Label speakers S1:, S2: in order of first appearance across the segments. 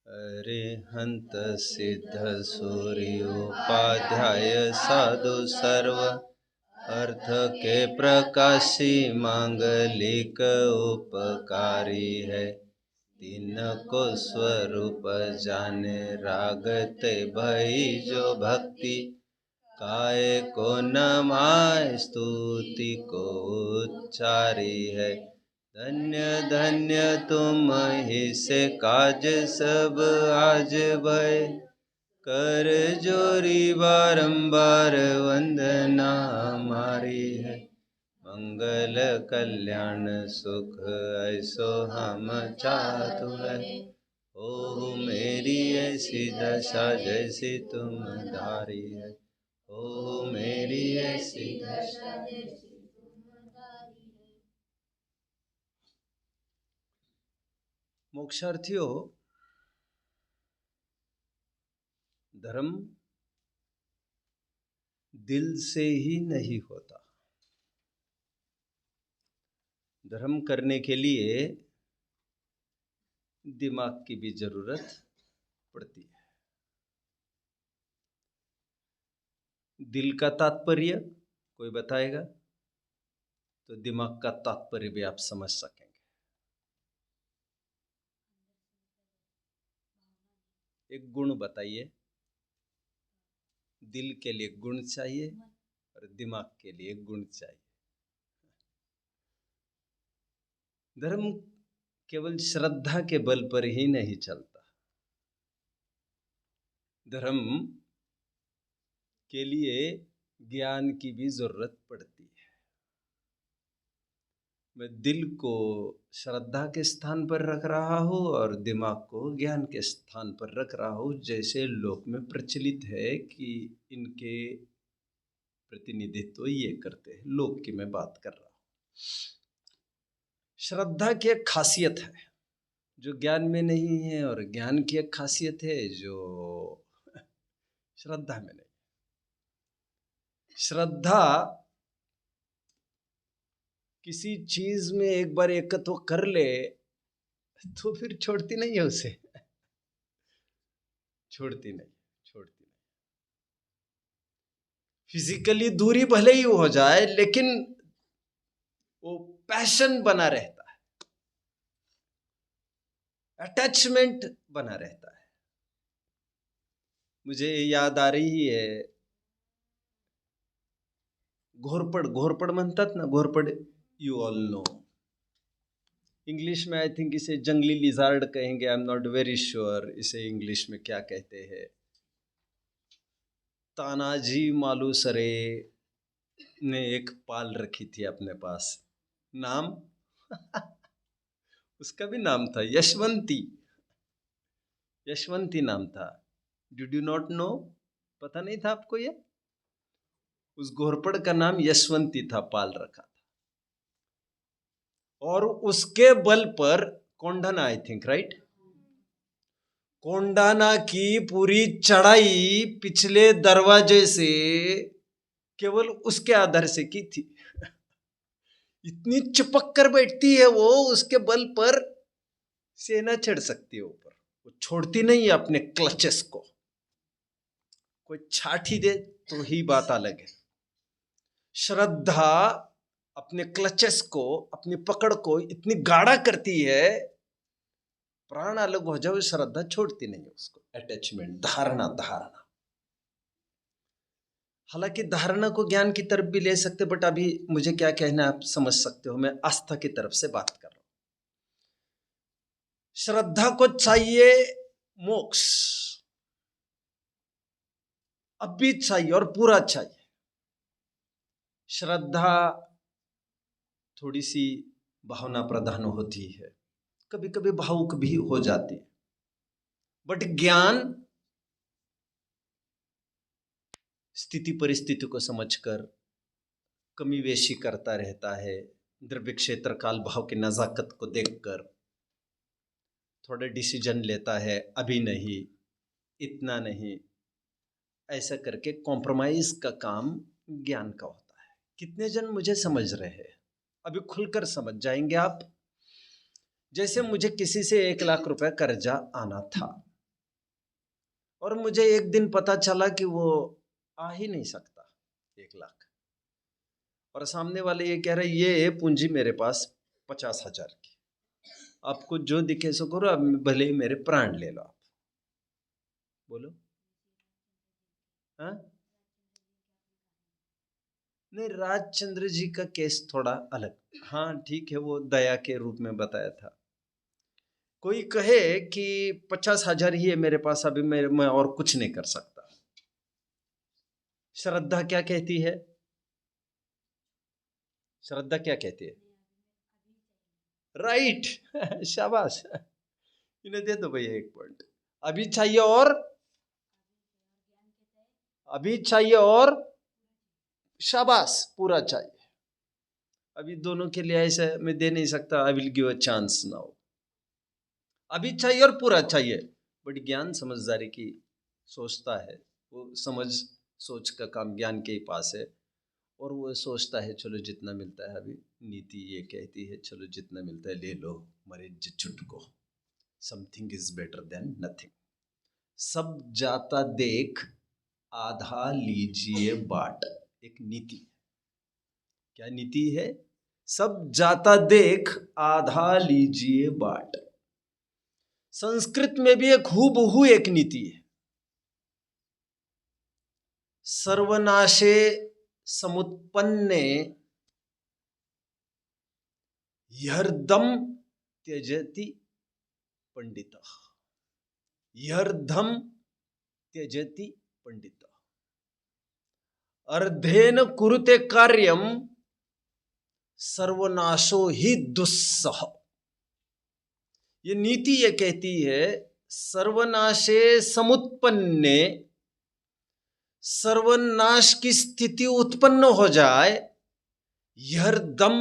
S1: अरिहंत सिद्ध सूर्योपाध्याय साधु सर्व अर्थ के प्रकाशी मांगलिक उपकारी है। तीन को स्वरूप जाने रागते भई जो भक्ति काय को नमाय स्तुति को उच्चारी है। धन्य धन्य तुम ही से काज सब आज भय कर जोरी बारंबार वंदना हमारी है। मंगल कल्याण सुख ऐसो हम चाहते हैं। ओ मेरी ऐसी दशा जैसी तुम धारी है। ओ मेरी ऐसी दशा जैसी तुम धारी है। मोक्षार्थियों, धर्म दिल से ही नहीं होता। धर्म करने के लिए दिमाग की भी जरूरत पड़ती है। दिल का तात्पर्य कोई बताएगा तो दिमाग का तात्पर्य भी आप समझ सकेंगे। एक गुण बताइए। दिल के लिए गुण चाहिए और दिमाग के लिए गुण चाहिए। धर्म केवल श्रद्धा के बल पर ही नहीं चलता। धर्म के लिए ज्ञान की भी जरूरत पड़ती है। मैं दिल को श्रद्धा के स्थान पर रख रहा हूँ और दिमाग को ज्ञान के स्थान पर रख रहा हूँ। जैसे लोक में प्रचलित है कि इनके प्रतिनिधित्व ये करते हैं। लोक की मैं बात कर रहा हूँ। श्रद्धा की एक खासियत है जो ज्ञान में नहीं है और ज्ञान की एक खासियत है जो श्रद्धा में नहीं। श्रद्धा किसी चीज में एक बार एकत्व कर ले तो फिर छोड़ती नहीं है उसे। छोड़ती नहीं। फिजिकली दूरी भले ही हो जाए लेकिन वो पैशन बना रहता है, अटैचमेंट बना रहता है। मुझे याद आ रही है घोरपड म्हणतात ना, घोरपड यू ऑल नो। इंग्लिश में आई थिंक इसे जंगली लिजार्ड कहेंगे, आई एम नॉट वेरी श्योर इसे इंग्लिश में क्या कहते हैं। तानाजी मालुसरे ने एक पाल रखी थी अपने पास। नाम उसका भी नाम था यशवंती। यशवंती नाम था। Did you not know? पता नहीं था आपको ये? उस घोरपड़ का नाम यशवंती था, पाल रखा था। और उसके बल पर Kondana, I think right, Kondana की पूरी चढ़ाई पिछले दरवाजे से केवल उसके आधार से की थी। इतनी चिपक कर बैठती है वो, उसके बल पर सेना चढ़ सकती है ऊपर। वो छोड़ती नहीं है अपने क्लचेस को। कोई छाठी दे तो ही बात अलग है। श्रद्धा अपने क्लचेस को, अपनी पकड़ को इतनी गाढ़ा करती है, प्राण अलग हो जाए श्रद्धा छोड़ती नहीं उसको। अटैचमेंट, धारणा। हालांकि धारणा को ज्ञान की तरफ भी ले सकते, बट अभी मुझे क्या कहना है आप समझ सकते हो। मैं आस्था की तरफ से बात कर रहा हूं। श्रद्धा को चाहिए मोक्ष, अब भी चाहिए और पूरा चाहिए। श्रद्धा थोड़ी सी भावना प्रधान होती है, कभी कभी भावुक भी हो जाती है, बट ज्ञान स्थिति परिस्थिति को समझकर कमी वेशी करता रहता है। द्रव्य क्षेत्र काल भाव की नजाकत को देखकर थोड़ा डिसीजन लेता है, अभी नहीं, इतना नहीं, ऐसा करके कॉम्प्रोमाइज का काम ज्ञान का होता है। कितने जन मुझे समझ रहे हैं? अभी खुलकर समझ जाएंगे आप। जैसे मुझे किसी से 1 लाख रुपए कर्जा आना था, और मुझे एक दिन पता चला कि वो आ ही नहीं सकता 1 लाख, और सामने वाले ये कह रहे ये पूंजी मेरे पास 50,000 की, आपको जो दिखे सो करो, अब भले ही मेरे प्राण ले लो आप। बोलो हाँ? नहीं, राजचंद्र जी का केस थोड़ा अलग, हाँ ठीक है, वो दया के रूप में बताया था। कोई कहे कि 50,000 ही है मेरे पास, अभी मैं और कुछ नहीं कर सकता, श्रद्धा क्या कहती है? श्रद्धा क्या कहती है? राइट शाबाश इन्हें दे दो भैया 1 पॉइंट। अभी चाहिए और अभी चाहिए और शाबाश पूरा चाहिए। अभी दोनों के लिए ऐसे मैं दे नहीं सकता, I will give a chance now. अभी चाहिए और पूरा चाहिए, बट ज्ञान समझदारी की सोचता है, वो समझ सोच का काम ज्ञान के ही पास है, और वो सोचता है चलो जितना मिलता है, अभी नीति ये कहती है चलो जितना मिलता है ले लो, मरे चुटको, something is better than nothing. सब जाता देख आधा लीजिए बाट, एक नीति। क्या नीति है? सब जाता देख आधा लीजिए बाट। संस्कृत में भी एक हूबहू एक नीति है। सर्वनाशे समुत्पन्ने ह्यर्धम त्यजति पंडितः। ह्यर्धम त्यजति पंडितः। अर्धेन कुरुते कार्यम सर्वनाशो ही दुस्सह। ये नीति ये कहती है सर्वनाशे समुत्पन्ने, सर्वनाश की स्थिति उत्पन्न हो जाए, ह्यर्धम,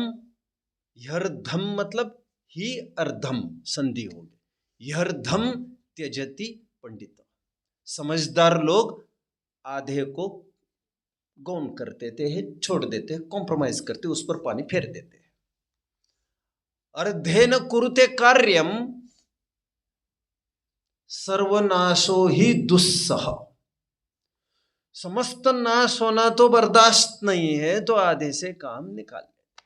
S1: ह्यर्धम मतलब ही अर्धम संधि होगी, ह्यर्धम त्यजति पंडित। समझदार लोग आधे को गौण कर देते हैं, छोड़ देते हैं, कॉम्प्रोमाइज करते, उस पर पानी फेर देते हैं। अर्धेन कुरुते कार्यम सर्वनाशो ही दुस्सह। समस्त नाश होना तो बर्दाश्त नहीं है, तो आधे से काम निकाल लेते।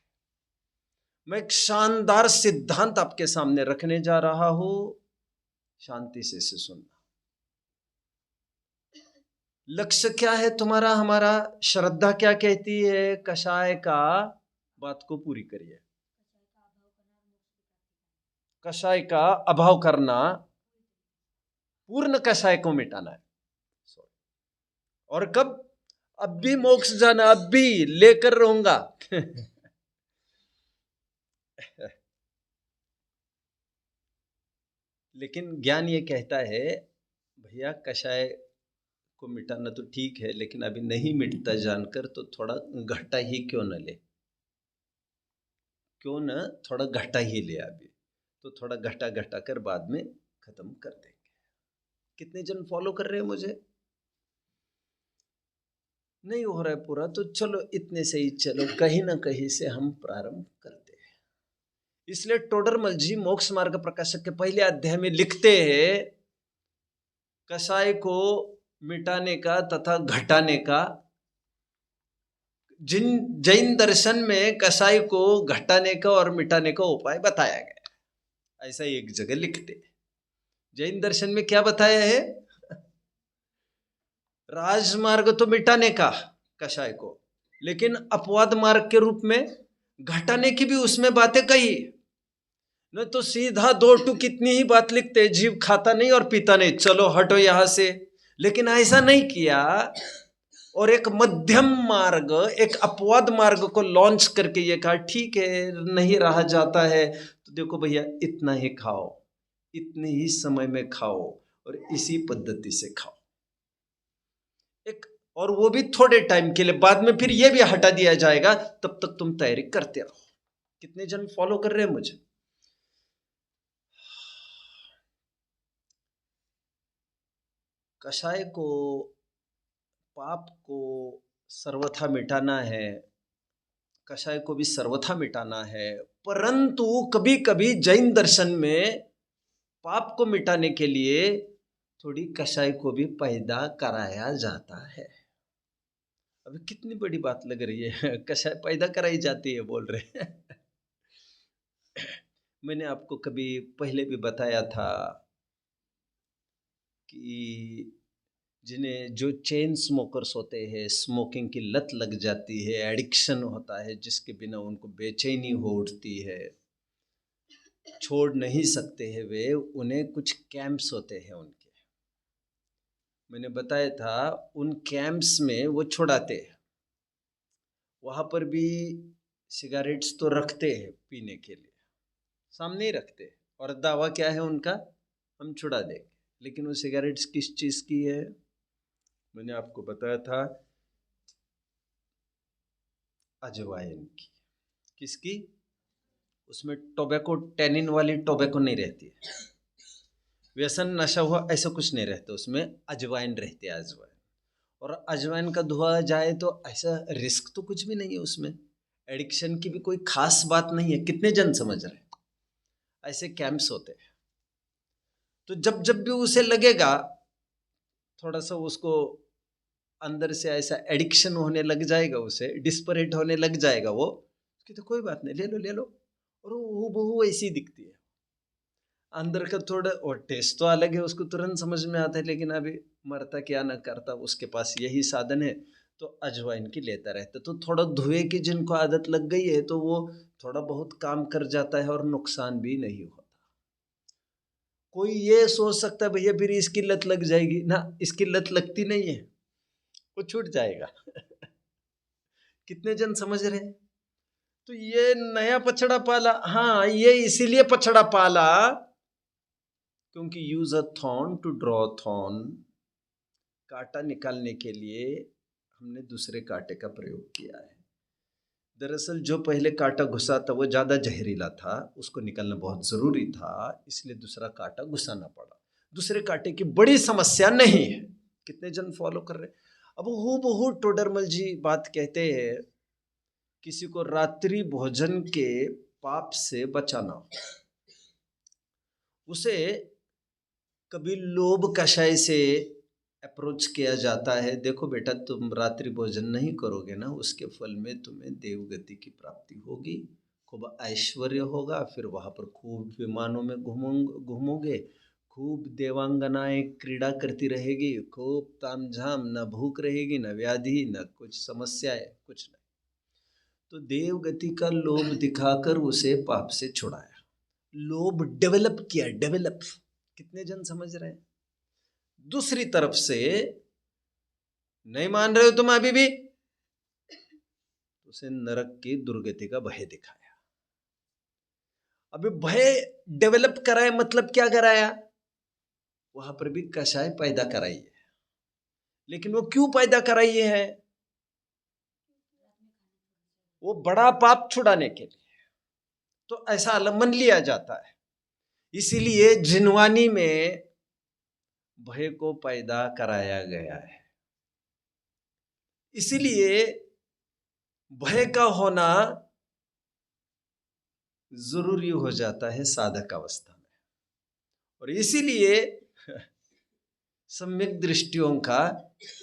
S1: मैं एक शानदार सिद्धांत आपके सामने रखने जा रहा हूं, शांति से सुनना। लक्ष्य क्या है तुम्हारा हमारा? श्रद्धा क्या कहती है? कषाय का, बात को पूरी करिए, कषाय का अभाव करना, पूर्ण कषाय को मिटाना है। और कब? अब भी मोक्ष जाना, अब भी लेकर रहूंगा लेकिन ज्ञान ये कहता है भैया कषाय को मिटाना तो ठीक है, लेकिन अभी नहीं मिटता जानकर तो थोड़ा घटा ही क्यों न ले, क्यों न थोड़ा घटा ही ले, अभी तो थोड़ा घटा घटा कर बाद में खत्म कर देंगे। कितने जन फॉलो कर रहे हैं मुझे? नहीं हो रहा है पूरा, तो चलो इतने से ही चलो, कहीं ना कहीं से हम प्रारंभ करते हैं। इसलिए टोडरमल जी मोक्ष मार्ग प्रकाशक के पहले अध्याय में लिखते हैं कषाय को मिटाने का तथा घटाने का, जैन दर्शन में कषाय को घटाने का और मिटाने का उपाय बताया गया। ऐसा एक जगह लिखते, जैन दर्शन में क्या बताया है? राजमार्ग तो मिटाने का कषाय को, लेकिन अपवाद मार्ग के रूप में घटाने की भी उसमें बातें कही। न तो सीधा 2 कितनी ही बात लिखते, जीव खाता नहीं और पीता नहीं, चलो हटो यहां से, लेकिन ऐसा नहीं किया। और एक मध्यम मार्ग, एक अपवाद मार्ग को लॉन्च करके ये कहा ठीक है नहीं रहा जाता है तो देखो भैया इतना ही खाओ, इतने ही समय में खाओ और इसी पद्धति से खाओ, एक, और वो भी थोड़े टाइम के लिए, बाद में फिर ये भी हटा दिया जाएगा, तब तक तुम तैयारी करते रहो। कितने जन फॉलो कर रहे हैं मुझे? कषाय को, पाप को सर्वथा मिटाना है, कषाय को भी सर्वथा मिटाना है, परंतु कभी कभी जैन दर्शन में पाप को मिटाने के लिए थोड़ी कषाय को भी पैदा कराया जाता है। अभी कितनी बड़ी बात लग रही है, कषाय पैदा कराई जाती है बोल रहे हैं। मैंने आपको कभी पहले भी बताया था कि जिन्हें जो चेन स्मोकर्स होते हैं, स्मोकिंग की लत लग जाती है, एडिक्शन होता है, जिसके बिना उनको बेचैनी हो उठती है, छोड़ नहीं सकते हैं वे, उन्हें कुछ कैंप्स होते हैं उनके, मैंने बताया था उन कैंप्स में वो छुड़ाते हैं। वहाँ पर भी सिगरेट्स तो रखते हैं पीने के लिए, सामने ही रखते हैं, और दावा क्या है उनका, हम छुड़ा देंगे। लेकिन वो सिगरेट्स किस चीज़ की है, मैंने आपको बताया था अजवाइन की। किसकी? उसमें टोबैको, टैनिन वाली टोबैको नहीं रहती है, व्यसन नशा हुआ ऐसा कुछ नहीं रहता उसमें, अजवाइन रहती है, अजवाइन। और अजवाइन का धुआं जाए तो ऐसा रिस्क तो कुछ भी नहीं है उसमें, एडिक्शन की भी कोई खास बात नहीं है। कितने जन समझ रहे हैं? ऐसे कैंप्स होते हैं। तो जब जब भी उसे लगेगा थोड़ा सा, उसको अंदर से ऐसा एडिक्शन होने लग जाएगा, उसे डिस्परेट होने लग जाएगा, वो कि तो कोई बात नहीं, ले लो ले लो, और वो बहु ऐसी दिखती है अंदर का थोड़ा, और टेस्ट तो अलग है, उसको तुरंत समझ में आता है, लेकिन अभी मरता क्या ना करता, उसके पास यही साधन है, तो अजवाइन की लेता रहता। तो थोड़ा धुएं की जिनको आदत लग गई है तो वो थोड़ा बहुत काम कर जाता है और नुकसान भी नहीं होता। कोई ये सोच सकता है भैया फिर इसकी लत लग जाएगी ना, इसकी लत लगती नहीं है, वो छूट जाएगा। कितने जन समझ रहे हैं? तो ये नया पछड़ा पाला, हाँ ये इसीलिए पछड़ा पाला क्योंकि use a thorn to draw thorn, कांटा निकालने के लिए हमने दूसरे कांटे का प्रयोग किया है। दरअसल जो पहले कांटा घुसा था वो ज़्यादा जहरीला था, उसको निकालना बहुत ज़रूरी था, इसलिए दूसरा कांटा घुसाना पड़ा। दूसरे कांटे की बड़ी समस्या नहीं है। कितने जन फॉलो कर रहे? अब हूबहू टोडरमल जी बात कहते हैं, किसी को रात्रि भोजन के पाप से बचाना, उसे कभी लोभ कषाय से अप्रोच किया जाता है, देखो बेटा तुम रात्रि भोजन नहीं करोगे ना, उसके फल में तुम्हें देवगति की प्राप्ति होगी, खूब ऐश्वर्य होगा, फिर वहाँ पर खूब विमानों में घूमोगे, खूब देवांगनाएं क्रीड़ा करती रहेगी, खूब तामझाम, न भूख रहेगी, न व्याधि, न कुछ समस्याएं, कुछ नहीं। तो देवगति का लोभ दिखाकर उसे पाप से छुड़ाया, लोभ डेवलप किया, डेवलप। कितने जन समझ रहे हैं? दूसरी तरफ से नहीं मान रहे हो तुम अभी भी, उसे नरक की दुर्गति का भय दिखाया। अभी भय डेवलप कराया मतलब क्या कराया? वहां पर भी कषाय पैदा कराई है, लेकिन वो क्यों पैदा कराई है? वो बड़ा पाप छुड़ाने के लिए, तो ऐसा आलम्बन लिया जाता है। इसीलिए जिनवानी में भय को पैदा कराया गया है। इसीलिए भय का होना जरूरी हो जाता है साधक अवस्था में, और इसीलिए सम्यक दृष्टियों का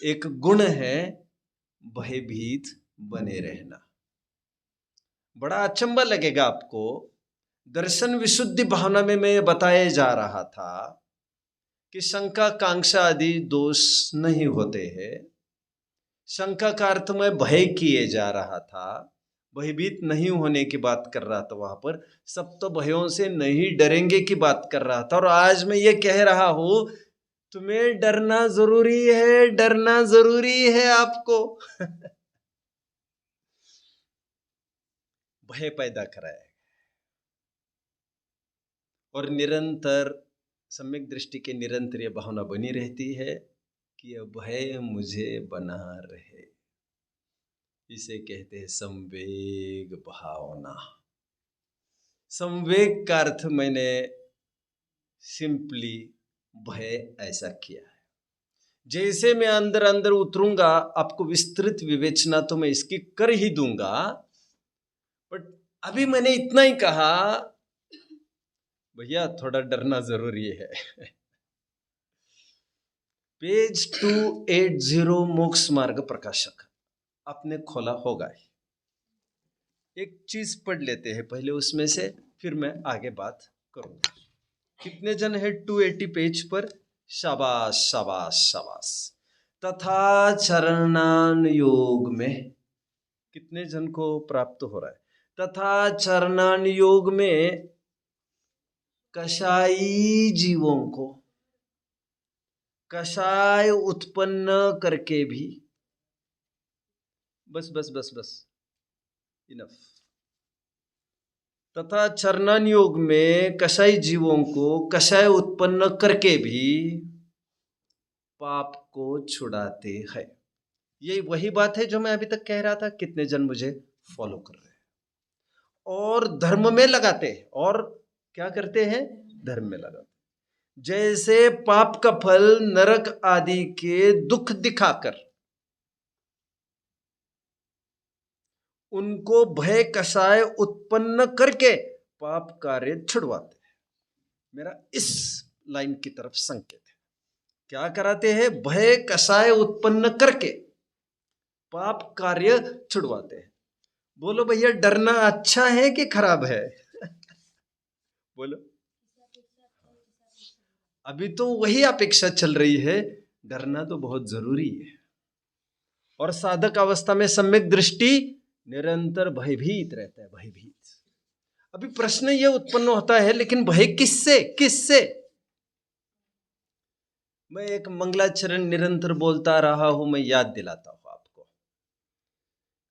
S1: एक गुण है भयभीत बने रहना। बड़ा अचंबा लगेगा आपको, दर्शन विशुद्धि भावना में मैं बताया जा रहा था कि शंका कांक्षा आदि दोष नहीं होते हैं। शंका का अर्थ में भय किए जा रहा था, भयभीत नहीं होने की बात कर रहा था, वहां पर सब तो भयों से नहीं डरेंगे की बात कर रहा था। और आज मैं ये कह रहा हूं तुम्हें डरना जरूरी है, डरना जरूरी है आपको। भय पैदा कराया, और निरंतर सम्यक दृष्टि के निरंतर ये भावना बनी रहती है कि यह भय मुझे बना रहे। इसे कहते हैं संवेग भावना। संवेग का अर्थ मैंने सिंपली भय ऐसा किया है। जैसे मैं अंदर अंदर उतरूंगा, आपको विस्तृत विवेचना तो मैं इसकी कर ही दूंगा, बट अभी मैंने इतना ही कहा भैया थोड़ा डरना जरूरी है। पेज 280 मोक्ष मार्ग प्रकाशक आपने खोला होगा ही। एक चीज पढ़ लेते हैं पहले उसमें से, फिर मैं आगे बात करूंगा। कितने जन है 280 पेज पर? शाबाश शाबाश शाबाश। तथा चरणान योग में कितने जन को प्राप्त हो रहा है? तथा चरणान योग में कषाई जीवों को कषाय उत्पन्न करके भी, बस बस बस बस इनफ। तथा चरणान योग में कषाय जीवों को कषाय उत्पन्न करके भी पाप को छुड़ाते हैं। ये वही बात है जो मैं अभी तक कह रहा था। कितने जन मुझे फॉलो कर रहे हैं? और धर्म में लगाते हैं। और क्या करते हैं? धर्म में लगाते। जैसे पाप का फल नरक आदि के दुख दिखाकर उनको भय कषाय उत्पन्न करके पाप कार्य छुड़वाते हैं। मेरा इस लाइन की तरफ संकेत है। क्या कराते हैं? भय कषाय उत्पन्न करके पाप कार्य छुड़वाते हैं। बोलो भैया, डरना अच्छा है कि खराब है? बोलो। अभी तो वही अपेक्षा चल रही है। डरना तो बहुत जरूरी है। और साधक अवस्था में सम्यक दृष्टि निरंतर भयभीत रहता है। भयभीत। अभी प्रश्न ये उत्पन्न होता है, लेकिन भय किससे? किससे? मैं एक मंगलाचरण निरंतर बोलता रहा हूं, मैं याद दिलाता हूं आपको।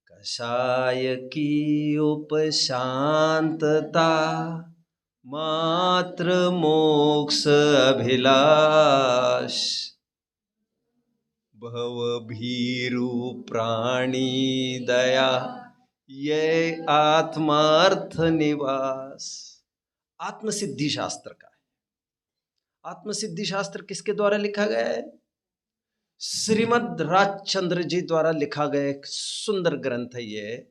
S1: कषाय की उपशांतता मात्र मोक्ष अभिलाष, भव भीरु प्राणी दया ये आत्मार्थ निवास। आत्मसिद्धि शास्त्र का है। आत्मसिद्धि शास्त्र किसके द्वारा लिखा गया है? श्रीमद् राजचंद्र जी द्वारा लिखा गया एक सुंदर ग्रंथ है ये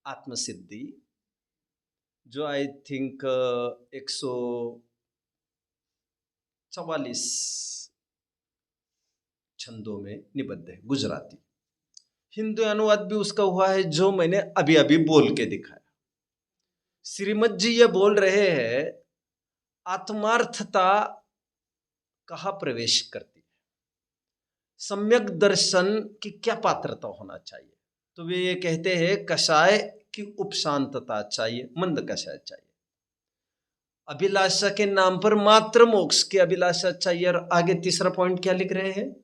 S1: आत्मसिद्धि, जो आई थिंक 144 छंदों में निबद्ध है, गुजराती। हिंदी अनुवाद भी उसका हुआ है, जो मैंने अभी अभी बोल के दिखाया। श्रीमद जी ये बोल रहे हैं, आत्मार्थता कहाँ प्रवेश करती है, सम्यक दर्शन की क्या पात्रता होना चाहिए। तो वे ये कहते हैं कषाय की उपशांतता चाहिए, मंद कषाय चाहिए। अभिलाषा के नाम पर मात्र मोक्ष की अभिलाषा चाहिए। और आगे तीसरा पॉइंट क्या लिख रहे हैं?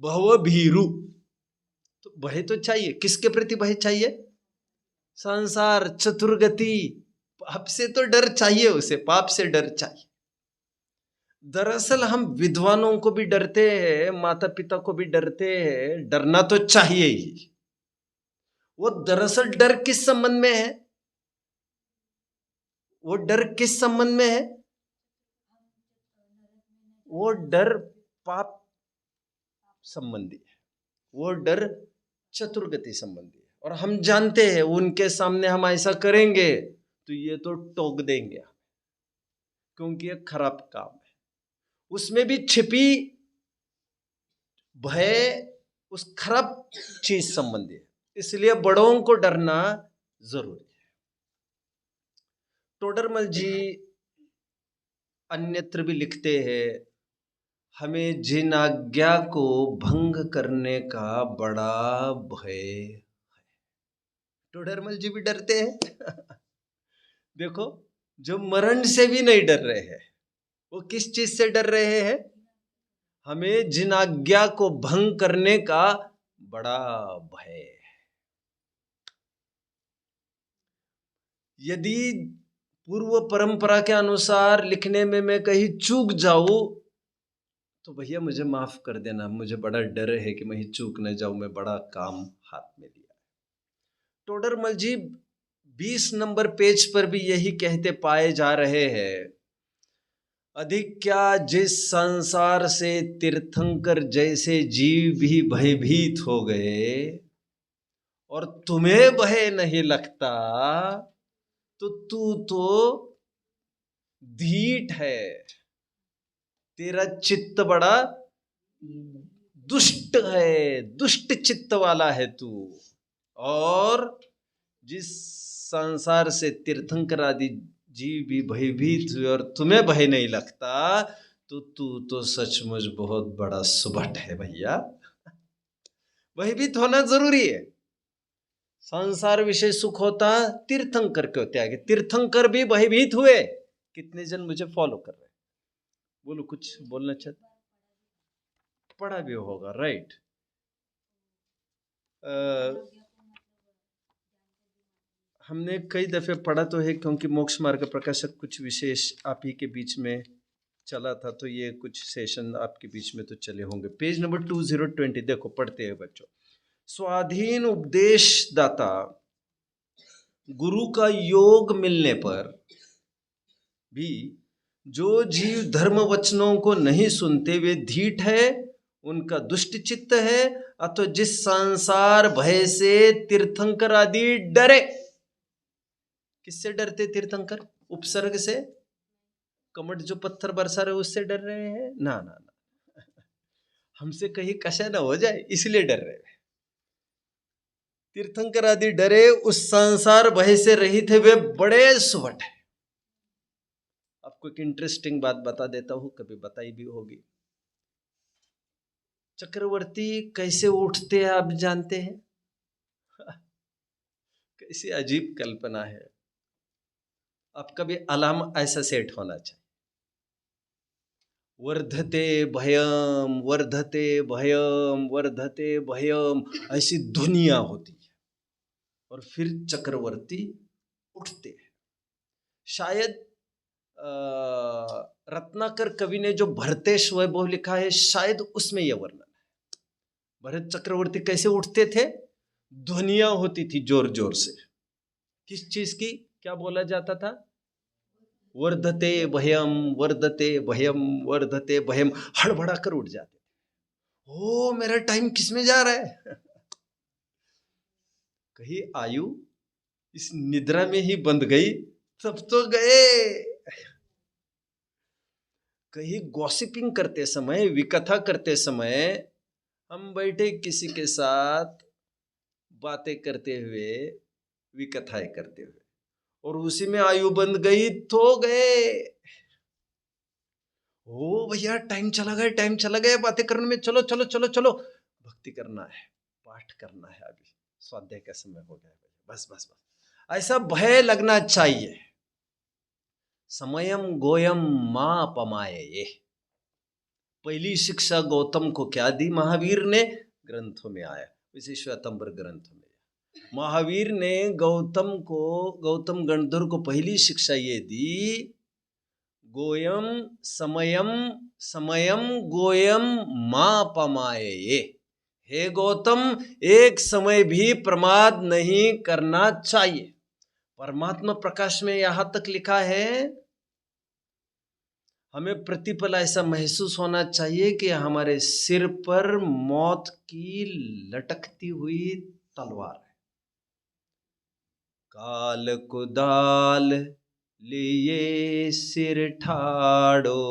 S1: भव भीरु। तो भय तो चाहिए। किसके प्रति भय चाहिए? संसार, चतुर्गति, पाप से तो डर चाहिए उसे, पाप से डर चाहिए। दरअसल हम विद्वानों को भी डरते हैं, माता पिता को भी डरते हैं, डरना तो चाहिए ही। वो दरअसल डर किस संबंध में है? वो डर किस संबंध में है? वो डर पाप संबंधी है, वो डर चतुर्गति संबंधी है। और हम जानते हैं उनके सामने हम ऐसा करेंगे तो ये तो टोक देंगे, क्योंकि ये खराब काम है। उसमें भी छिपी भय उस खराब चीज संबंधी है, इसलिए बड़ों को डरना जरूरी है। टोडरमल जी अन्यत्र भी लिखते हैं, हमें जिन आज्ञा को भंग करने का बड़ा भय है। टोडरमल जी भी डरते हैं। देखो, जो मरण से भी नहीं डर रहे हैं, वो किस चीज से डर रहे हैं? हमें जिन आज्ञा को भंग करने का बड़ा भय है। यदि पूर्व परंपरा के अनुसार लिखने में मैं कहीं चूक जाऊं तो भैया मुझे माफ कर देना, मुझे बड़ा डर है कि मैं चूक न जाऊं, मैं बड़ा काम हाथ में लिया। टोडरमल जी 20 नंबर पेज पर भी यही कहते पाए जा रहे हैं, अधिक क्या जिस संसार से तीर्थंकर जैसे जीव भी भयभीत हो गए और तुम्हें भय नहीं लगता, तो तू तो धीट है, तेरा चित्त बड़ा दुष्ट है, दुष्ट चित्त वाला है तू। और जिस संसार से तीर्थंकर आदि जीव भी भयभीत हुए और तुम्हें भय नहीं लगता, तो तू तो सचमुच बहुत बड़ा सुभट है भैया। भयभीत होना जरूरी है। संसार विषय सुख होता तीर्थंकर के त्याग, तीर्थंकर भी भयभीत हुए। कितने जन मुझे फॉलो कर रहे हैं? बोलो, कुछ बोलना चाहते? पढ़ा भी होगा, राइट। हमने कई दफे पढ़ा तो है, क्योंकि मोक्ष मार्ग प्रकाशक कुछ विशेष आप ही के बीच में चला था, तो ये कुछ सेशन आपके बीच में तो चले होंगे। पेज नंबर 2020 देखो, पढ़ते हैं बच्चों। स्वाधीन उपदेश दाता गुरु का योग मिलने पर भी जो जीव धर्म वचनों को नहीं सुनते वे धीठ है, उनका दुष्ट चित्त है, अथवा जिस संसार भय से तीर्थंकर आदि डरे। किससे डरते तीर्थंकर? उपसर्ग से। कमट जो पत्थर बरसा रहे उससे डर रहे हैं? ना ना ना, हमसे कहीं कशा ना हो जाए इसलिए डर रहे हैं। तीर्थंकर आदि डरे, उस संसार भय से रहित है, वे बड़े सुवट है। आपको एक इंटरेस्टिंग बात बता देता हूं, कभी बताई भी होगी। चक्रवर्ती कैसे उठते हैं आप जानते हैं? कैसी अजीब कल्पना है। आपका भी अलार्म ऐसा सेट होना चाहिए। वर्धते भयम, वर्धते भयम, वर्धते भयम, ऐसी ध्वनियां होती है। और फिर चक्रवर्ती उठते हैं। शायद रत्नाकर कवि ने जो भरतेश वैभव लिखा है, शायद उसमें यह वर्णन है। भरत चक्रवर्ती कैसे उठते थे? ध्वनियां होती थी जोर जोर से। किस चीज की? क्या बोला जाता था? वर्धते भयम, वर्धते भयम, वर्धते भयम। हड़बड़ा कर उठ जाते। ओ मेरा टाइम किसमें जा रहा है? कहीं आयु इस निद्रा में ही बंध गई, सब तो गए। कहीं गॉसिपिंग करते समय, विकथा करते समय हम बैठे किसी के साथ बातें करते हुए, विकथाएं करते हुए, और उसी में आयु बंध गई तो गए। ओ भैया टाइम चला गया, टाइम चला गया, बातें करने में, चलो चलो चलो चलो, भक्ति करना है, पाठ करना है, अभी स्वाध्याय का समय हो गया है, बस बस बस। ऐसा भय लगना चाहिए। समयम गोयम मां पमाये। पहली शिक्षा गौतम को क्या दी महावीर ने? ग्रंथों में आया, इसी श्वेतांबर ग्रंथ में। महावीर ने गौतम गणधर को पहली शिक्षा ये दी, गोयम समयम, समयम गोयम मां पमाये। हे गौतम, एक समय भी प्रमाद नहीं करना चाहिए। परमात्मा प्रकाश में यहां तक लिखा है, हमें प्रतिपल ऐसा महसूस होना चाहिए कि हमारे सिर पर मौत की लटकती हुई तलवार है। काल कुदाल लिए सिर ठाड़ो,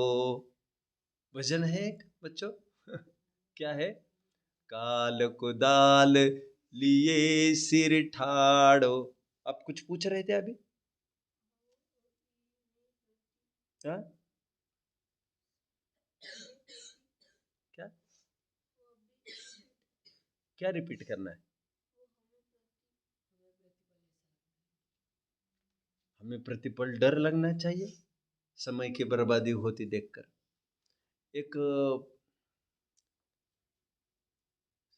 S1: भजन है एक बच्चों। क्या है? काल कुदाल लिए सिर ठाड़ो। आप कुछ पूछ रहे थे अभी? हा? क्या क्या रिपीट करना है? हमें प्रतिपल डर लगना चाहिए समय की बर्बादी होती देखकर। एक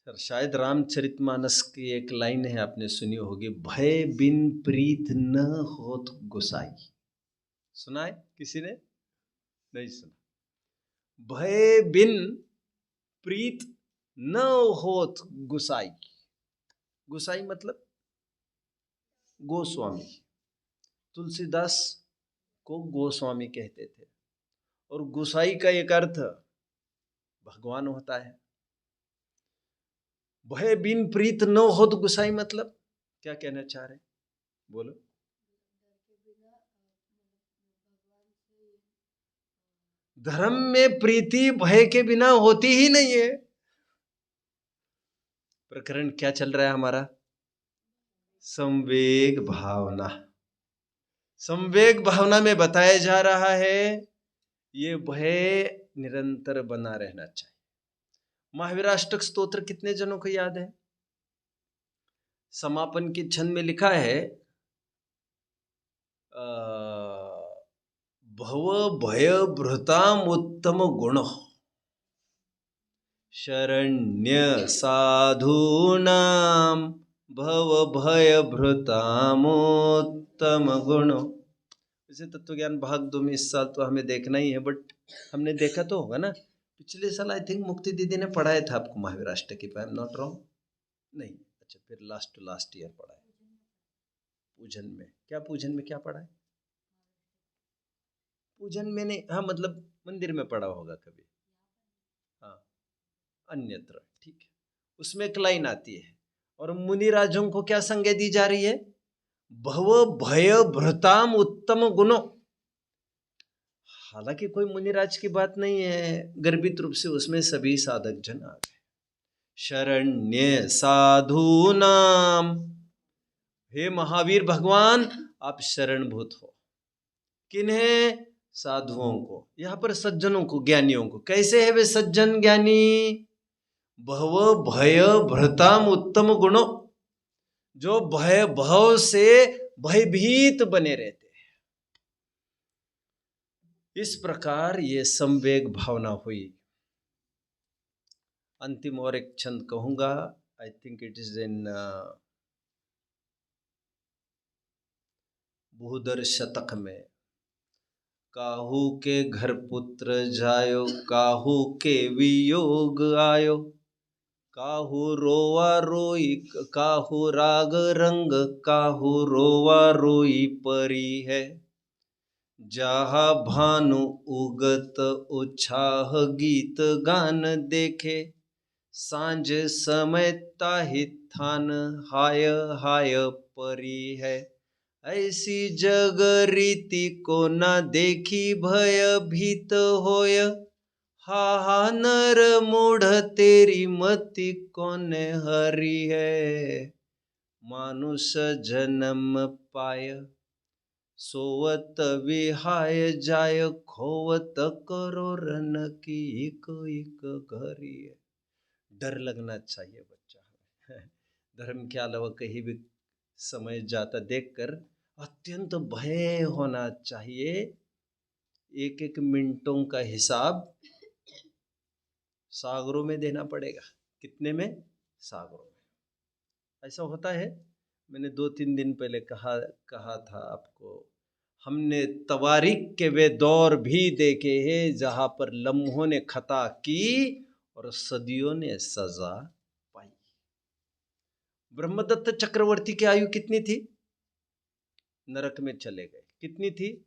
S1: सर, शायद रामचरितमानस की एक लाइन है, आपने सुनी होगी, भय बिन प्रीत न होत गोसाई। सुना है किसी ने? नहीं सुना। भय बिन प्रीत न होत गोसाई। गोसाई मतलब गोस्वामी। तुलसीदास को गोस्वामी कहते थे। और गोसाई का एक अर्थ भगवान होता है। भय बिन प्रीत न होत गोसाई मतलब क्या कहना चाह रहे? बोलो। धर्म में प्रीति भय के बिना होती ही नहीं है। प्रकरण क्या चल रहा है हमारा? संवेग भावना। संवेग भावना में बताया जा रहा है ये भय निरंतर बना रहना चाहिए। महावीराष्टक स्तोत्र कितने जनों को याद है? समापन के छंद में लिखा है भव भय भृताम उत्तम गुण, शरण्य साधूनाम भव भय भृतामोत्तम गुण। वैसे तत्वज्ञान भाग 2 में इस साल तो हमें देखना ही है, बट हमने देखा तो होगा ना। पिछले साल आई थिंक मुक्ति दीदी ने पढ़ाया था आपको Mahavirashtak, if I am not wrong. नहीं, अच्छा, फिर लास्ट ईयर पढ़ा है। पूजन में क्या पढ़ा है? पूजन में नहीं, हाँ मतलब मंदिर में पढ़ा होगा कभी, हाँ अन्यत्र, ठीक है। उसमें एक लाइन आती है, और मुनिराजों को क्या संज्ञा दी जा रही है? भव भय भृताम उत्तम गुणों। हालांकि कोई मुनिराज की बात नहीं है, गर्भित रूप से उसमें सभी साधक जन आ गए। शरण्य साधूनाम, हे महावीर भगवान आप शरणभूत हो। किन्हें? साधुओं को। यहां पर सज्जनों को, ज्ञानियों को। कैसे है वे सज्जन ज्ञानी? भव भय भृताम उत्तम गुणों, जो भय भव से भयभीत बने रहते हैं। इस प्रकार ये संवेग भावना हुई। अंतिम और एक छंद कहूंगा, I think it is in Bhudhar Shatak में। काहू के घर पुत्र जायो, काहू के वियोग आयो, काहू रोवा रोई, काहू राग रंग, काहू रोवा रोई परी है। जहा भानु उगत उछाह गीत गान देखे, सांझ समय ताहि थान हाय हाय परी है। ऐसी जग रीति को न देखी भयभीत होय, हा हा नर मूढ़ तेरी मति कौन हरि है। मानुष जन्म पाय, सोवत विहाय जाय, खोवत करो रन की एक घरी है। डर लगना चाहिए बच्चा। धर्म के अलावा कहीं भी समय जाता देखकर अत्यंत भय होना चाहिए। एक एक मिनटों का हिसाब सागरों में देना पड़ेगा। कितने में? सागरों में। ऐसा होता है। मैंने 2-3 दिन पहले कहा था आपको, हमने तवारीख के वे दौर भी देखे हैं जहां पर लम्हों ने खता की और सदियों ने सजा पाई। ब्रह्मदत्त चक्रवर्ती की आयु कितनी थी? नरक में चले गए। कितनी थी?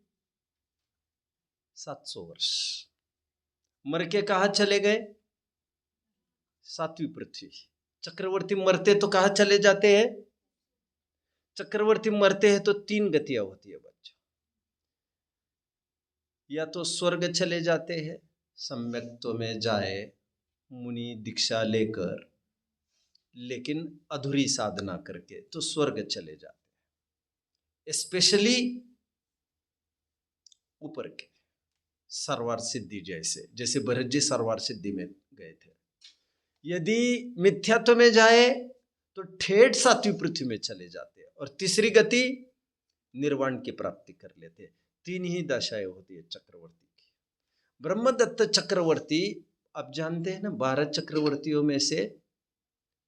S1: 700 वर्ष। मर के कहा चले गए? 7वीं पृथ्वी। चक्रवर्ती मरते तो कहा चले जाते हैं? चक्रवर्ती मरते हैं तो 3 गतियां होती है बच्चा। या तो स्वर्ग चले जाते हैं, सम्यक्त्व में जाए मुनि दीक्षा लेकर, लेकिन अधूरी साधना करके तो स्वर्ग चले जाते हैं। स्पेशली ऊपर के सरवार सिद्धि, जैसे भरत जी सरवार सिद्धि में गए थे। यदि मिथ्यात्व में जाए तो ठेठ 7वीं पृथ्वी में चले जाते हैं, और तीसरी गति निर्वाण की प्राप्ति कर लेते हैं। 3 ही दशाएं होती है चक्रवर्ती की। ब्रह्मदत्त चक्रवर्ती, आप जानते हैं ना, 12 चक्रवर्तियों में से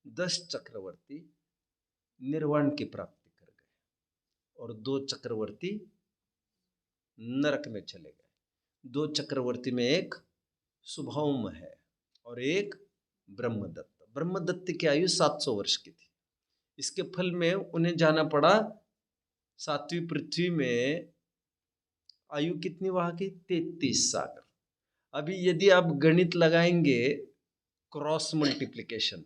S1: 10 चक्रवर्ती निर्वाण की प्राप्ति कर गए, और 2 चक्रवर्ती नरक में चले गए। 2 चक्रवर्ती में एक सुभौम है और एक ब्रह्मदत्त। ब्रह्मदत्त की आयु 700 वर्ष की थी। इसके फल में उन्हें जाना पड़ा 7वीं पृथ्वी में। आयु कितनी वहां की? 33 सागर। अभी यदि आप गणित लगाएंगे, क्रॉस मल्टीप्लिकेशन,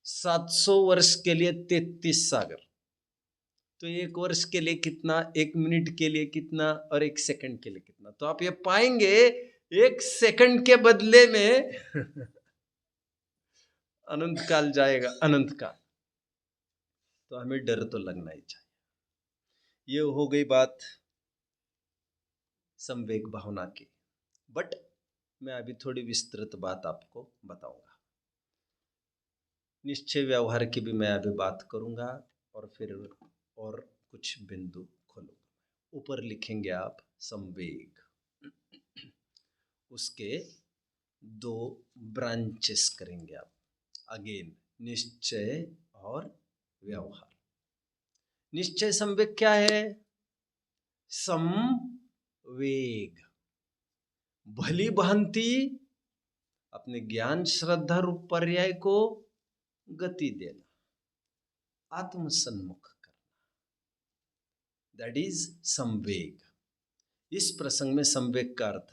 S1: 700 वर्ष के लिए 33 सागर, तो 1 वर्ष के लिए कितना, 1 मिनट के लिए कितना, और 1 सेकंड के लिए कितना। तो आप ये पाएंगे एक सेकंड के बदले में अनंत काल जाएगा, अनंत काल। तो हमें डर तो लगना ही चाहिए। ये हो गई बात संवेग भावना की। बट मैं अभी थोड़ी विस्तृत बात आपको बताऊंगा। निश्चय व्यवहार की भी मैं अभी बात करूंगा और फिर और कुछ बिंदु खोलूंगा। ऊपर लिखेंगे आप संवेग, उसके दो ब्रांचेस करेंगे आप। अगेन निश्चय और व्यवहार। निश्चय संवेग क्या है? संवेग भली भांति अपने ज्ञान श्रद्धा रूप पर्याय को गति देना, आत्मसन्मुख करना, दैट इज संवेग। इस प्रसंग में संवेग का अर्थ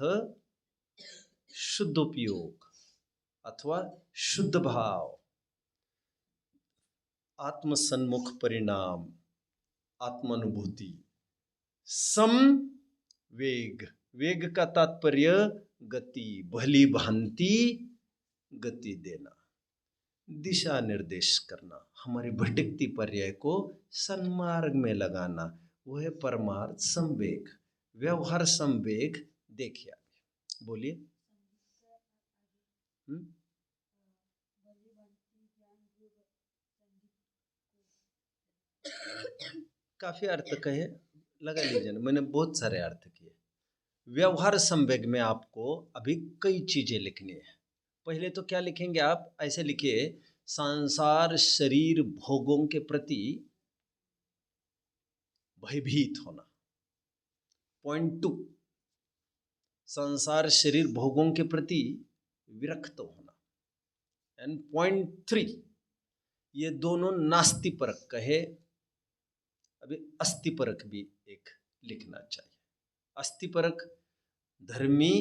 S1: शुद्ध उपयोग अथवा शुद्ध भाव, आत्मसन्मुख परिणाम, आत्मानुभूति। संवेग, वेग का तात्पर्य गति, भली भांति गति देना, दिशा निर्देश करना, हमारी भटकती पर्याय को सन्मार्ग में लगाना, वो है परमार्थ संवेग। व्यवहार संवेग देखिए आप, बोलिए। काफी अर्थ कहे, लगा लीजिए ना, मैंने बहुत सारे अर्थ किए। व्यवहार संवेग में आपको अभी कई चीजें लिखनी है। पहले तो क्या लिखेंगे आप? ऐसे लिखिए, संसार शरीर भोगों के प्रति भयभीत होना। पॉइंट 2, संसार शरीर भोगों के प्रति विरक्त होना। एंड पॉइंट 3, ये दोनों नास्तिपरक कहे। अभी अस्तिपरक भी एक लिखना चाहिए। अस्तिपरक धर्मी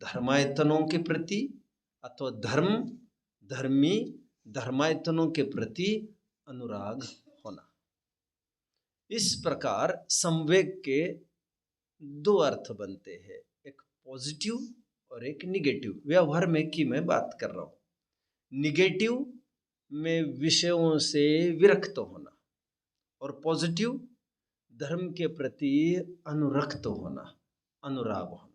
S1: धर्मायतनों के प्रति अथवा धर्मी धर्मायतनों के प्रति अनुराग होना। इस प्रकार संवेग के दो अर्थ बनते हैं, एक पॉजिटिव और एक निगेटिव। व्यवहार में की मैं बात कर रहा हूं। निगेटिव में विषयों से विरक्त होना और पॉजिटिव धर्म के प्रति अनुरक्त होना, अनुराग होना।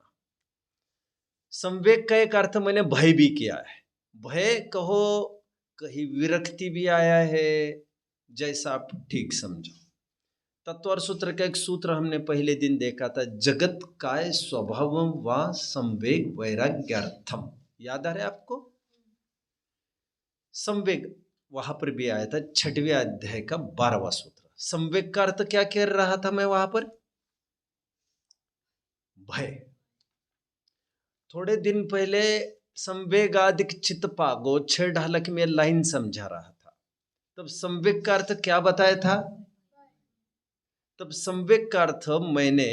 S1: संवेग का एक अर्थ मैंने भय भी किया है। भय कहो, कहीं विरक्ति भी आया है, जैसा आप ठीक समझो। तत्वर सूत्र का एक सूत्र हमने पहले दिन देखा था, जगत काय स्वभावम व संवेग वैराग्यार्थम। याद आ रहा है आपको? संवेग वहां पर भी आया था, 6वें अध्याय का 12वां सूत्र। संवेग का अर्थ क्या कह रहा था मैं वहां पर? भय। थोड़े दिन पहले संवेगादिक चित्त पागो 6 ढालक में लाइन समझा रहा था। तब संवेग का अर्थ क्या बताया था? तब संवेग का अर्थ मैंने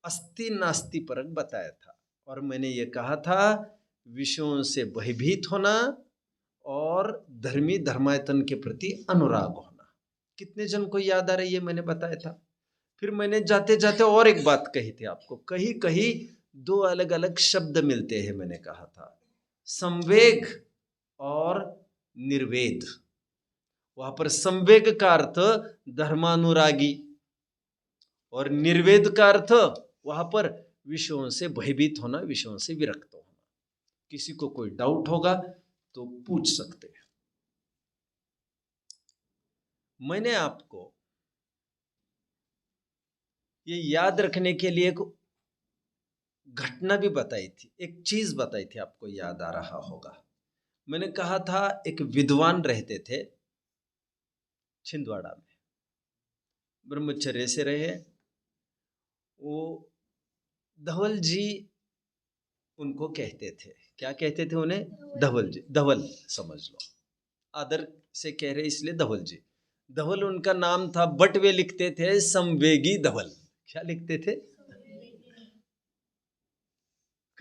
S1: अस्ति नास्ति परक बताया था, और मैंने ये कहा था विषयों से भयभीत होना और धर्मी धर्मायतन के प्रति अनुराग होना। कितने जन को याद आ रही है? मैंने बताया था। फिर मैंने जाते जाते और एक बात कही थी आपको, कहीं कहीं दो अलग अलग शब्द मिलते हैं। मैंने कहा था संवेग और निर्वेद। वहां पर संवेग का अर्थ धर्मानुरागी और निर्वेद का अर्थ वहां पर विषयों से भयभीत होना, विषयों से विरक्त होना। किसी को कोई डाउट होगा तो पूछ सकते हैं। मैंने आपको ये याद रखने के लिए एक घटना भी बताई थी, एक चीज बताई थी, आपको याद आ रहा होगा। मैंने कहा था एक विद्वान रहते थे छिंदवाड़ा में, ब्रह्मचर्य से रहे। वो धवल जी उनको कहते थे। क्या कहते थे उन्हें? धवल जी। धवल समझ लो, आदर से कह रहे इसलिए धवल जी। धवल उनका नाम था, बट वे लिखते थे संवेगी धवल। क्या लिखते थे?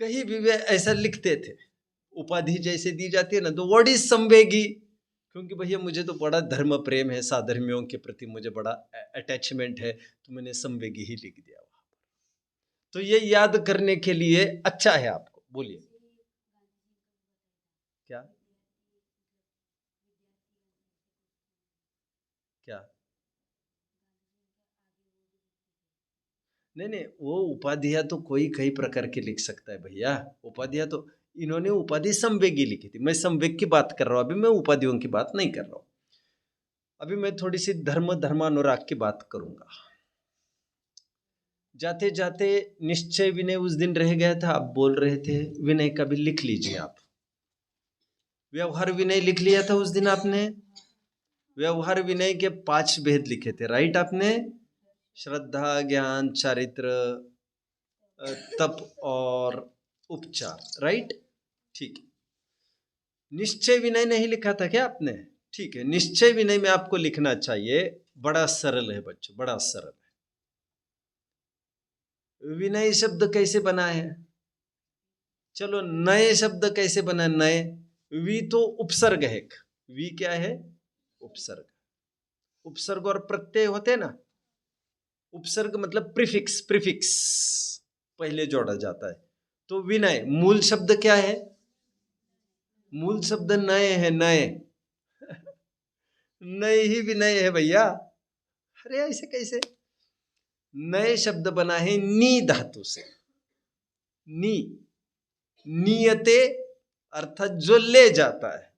S1: कहीं भी वे ऐसा लिखते थे। उपाधि जैसे दी जाती है ना, तो व्हाट इज संवेगी? क्योंकि भैया मुझे तो बड़ा धर्म प्रेम है, साधर्मियों के प्रति मुझे बड़ा अटैचमेंट है, तो मैंने संवेगी ही लिख दिया वहां पर। तो ये याद करने के लिए अच्छा है आपको। बोलिए क्या क्या? नहीं नहीं, वो उपाधियां तो कोई कई प्रकार की लिख सकता है भैया। उपाधियां तो इन्होंने उपाधि संवेगी लिखी थी, मैं संवेग की बात कर रहा हूं, अभी मैं उपाधियों की बात नहीं कर रहा हूं। अभी मैं थोड़ी सी धर्मानुराग की बात करूंगा। जाते जाते निश्चय विनय उस दिन रह गया था, आप बोल रहे थे विनय का भी लिख लीजिए आप। व्यवहार विनय लिख लिया था उस दिन आपने। व्यवहार विनय के 5 भेद लिखे थे, राइट आपने। श्रद्धा, ज्ञान, चारित्र, तप और उपचार, राइट। ठीक है। निश्चय विनय नहीं लिखा था क्या आपने? ठीक है, निश्चय विनय में आपको लिखना चाहिए। बड़ा सरल है बच्चों, बड़ा सरल है। विनय शब्द कैसे बना है? चलो, नए शब्द कैसे बना? नए, वी तो उपसर्ग है। वी क्या है? उपसर्ग। उपसर्ग और प्रत्यय होते ना। उपसर्ग मतलब प्रीफिक्स, प्रीफिक्स पहले जोड़ा जाता है। तो विनय मूल शब्द क्या है? मूल शब्द नए है, नए। नए ही विनय है भैया। अरे ऐसे कैसे? नए शब्द बना है नी धातु से। नी, नियते अर्थात जो ले जाता है,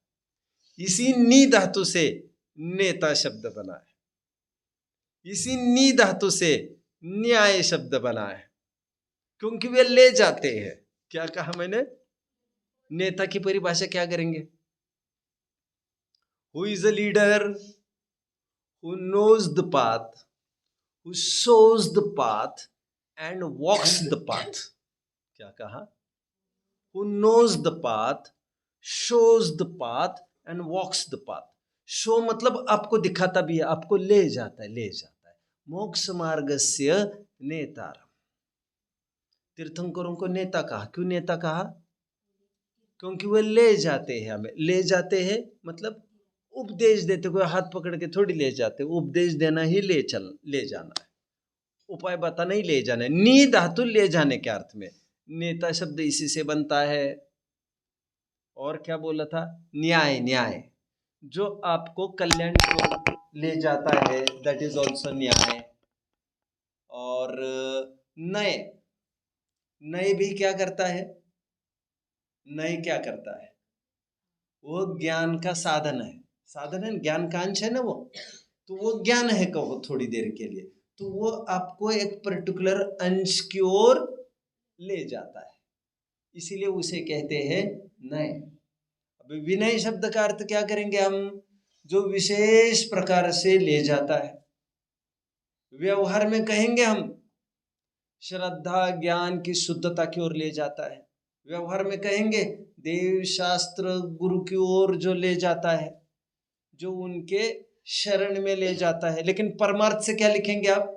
S1: इसी नी धातु से नेता शब्द बना है। इसी नी धातु से न्याय शब्द बना है, क्योंकि वे ले जाते हैं। क्या कहा मैंने? नेता की परिभाषा क्या करेंगे? Who is a leader? Who knows the path, who shows the path and walks the path. क्या कहा? Who knows the path, shows the path and walks the path. Show मतलब आपको दिखाता भी है, आपको ले जाता है, ले जाता है। मोक्ष मार्गस्य नेतारम। तीर्थंकरों को नेता कहा। क्यों नेता कहा? क्योंकि वे ले जाते हैं हमें। ले जाते हैं मतलब उपदेश देते, कोई हाथ पकड़ के थोड़ी ले जाते, उपदेश देना ही ले जाना है। उपाय बता नहीं ले जाना। नी धातु ले जाने के अर्थ में। नेता शब्द इसी से बनता है। और क्या बोला था? न्याय, न्याय जो आपको कल्याण की ओर ले जाता है, दैट इज ऑल्सो न्याय। और नए, नए भी क्या करता है? नए क्या करता है? वो ज्ञान का साधन है। साधन है, ज्ञान का अंश है ना वो। तो वो ज्ञान है कहो थोड़ी देर के लिए, तो वो आपको एक पर्टिकुलर अंश की ओर ले जाता है, इसीलिए उसे कहते हैं नए। अब विनय शब्द का अर्थ क्या करेंगे हम? जो विशेष प्रकार से ले जाता है। व्यवहार में कहेंगे हम श्रद्धा ज्ञान की शुद्धता की ओर ले जाता है। व्यवहार में कहेंगे देव शास्त्र गुरु की ओर जो ले जाता है, जो उनके शरण में ले जाता है। लेकिन परमार्थ से क्या लिखेंगे आप?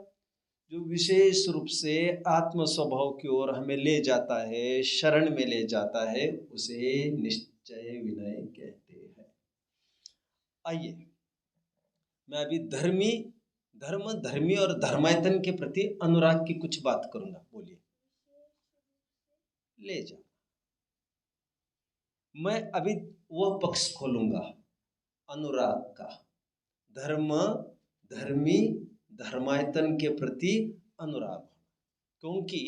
S1: जो विशेष रूप से आत्म स्वभाव की ओर हमें ले जाता है, शरण में ले जाता है, उसे निश्चय विनय कहते हैं। आइए, मैं अभी धर्मी और धर्मायतन के प्रति अनुराग की कुछ बात करूंगा। बोलिए। ले जा, मैं अभी वो पक्ष खोलूंगा अनुराग का। धर्मी धर्मायतन के प्रति अनुराग, क्योंकि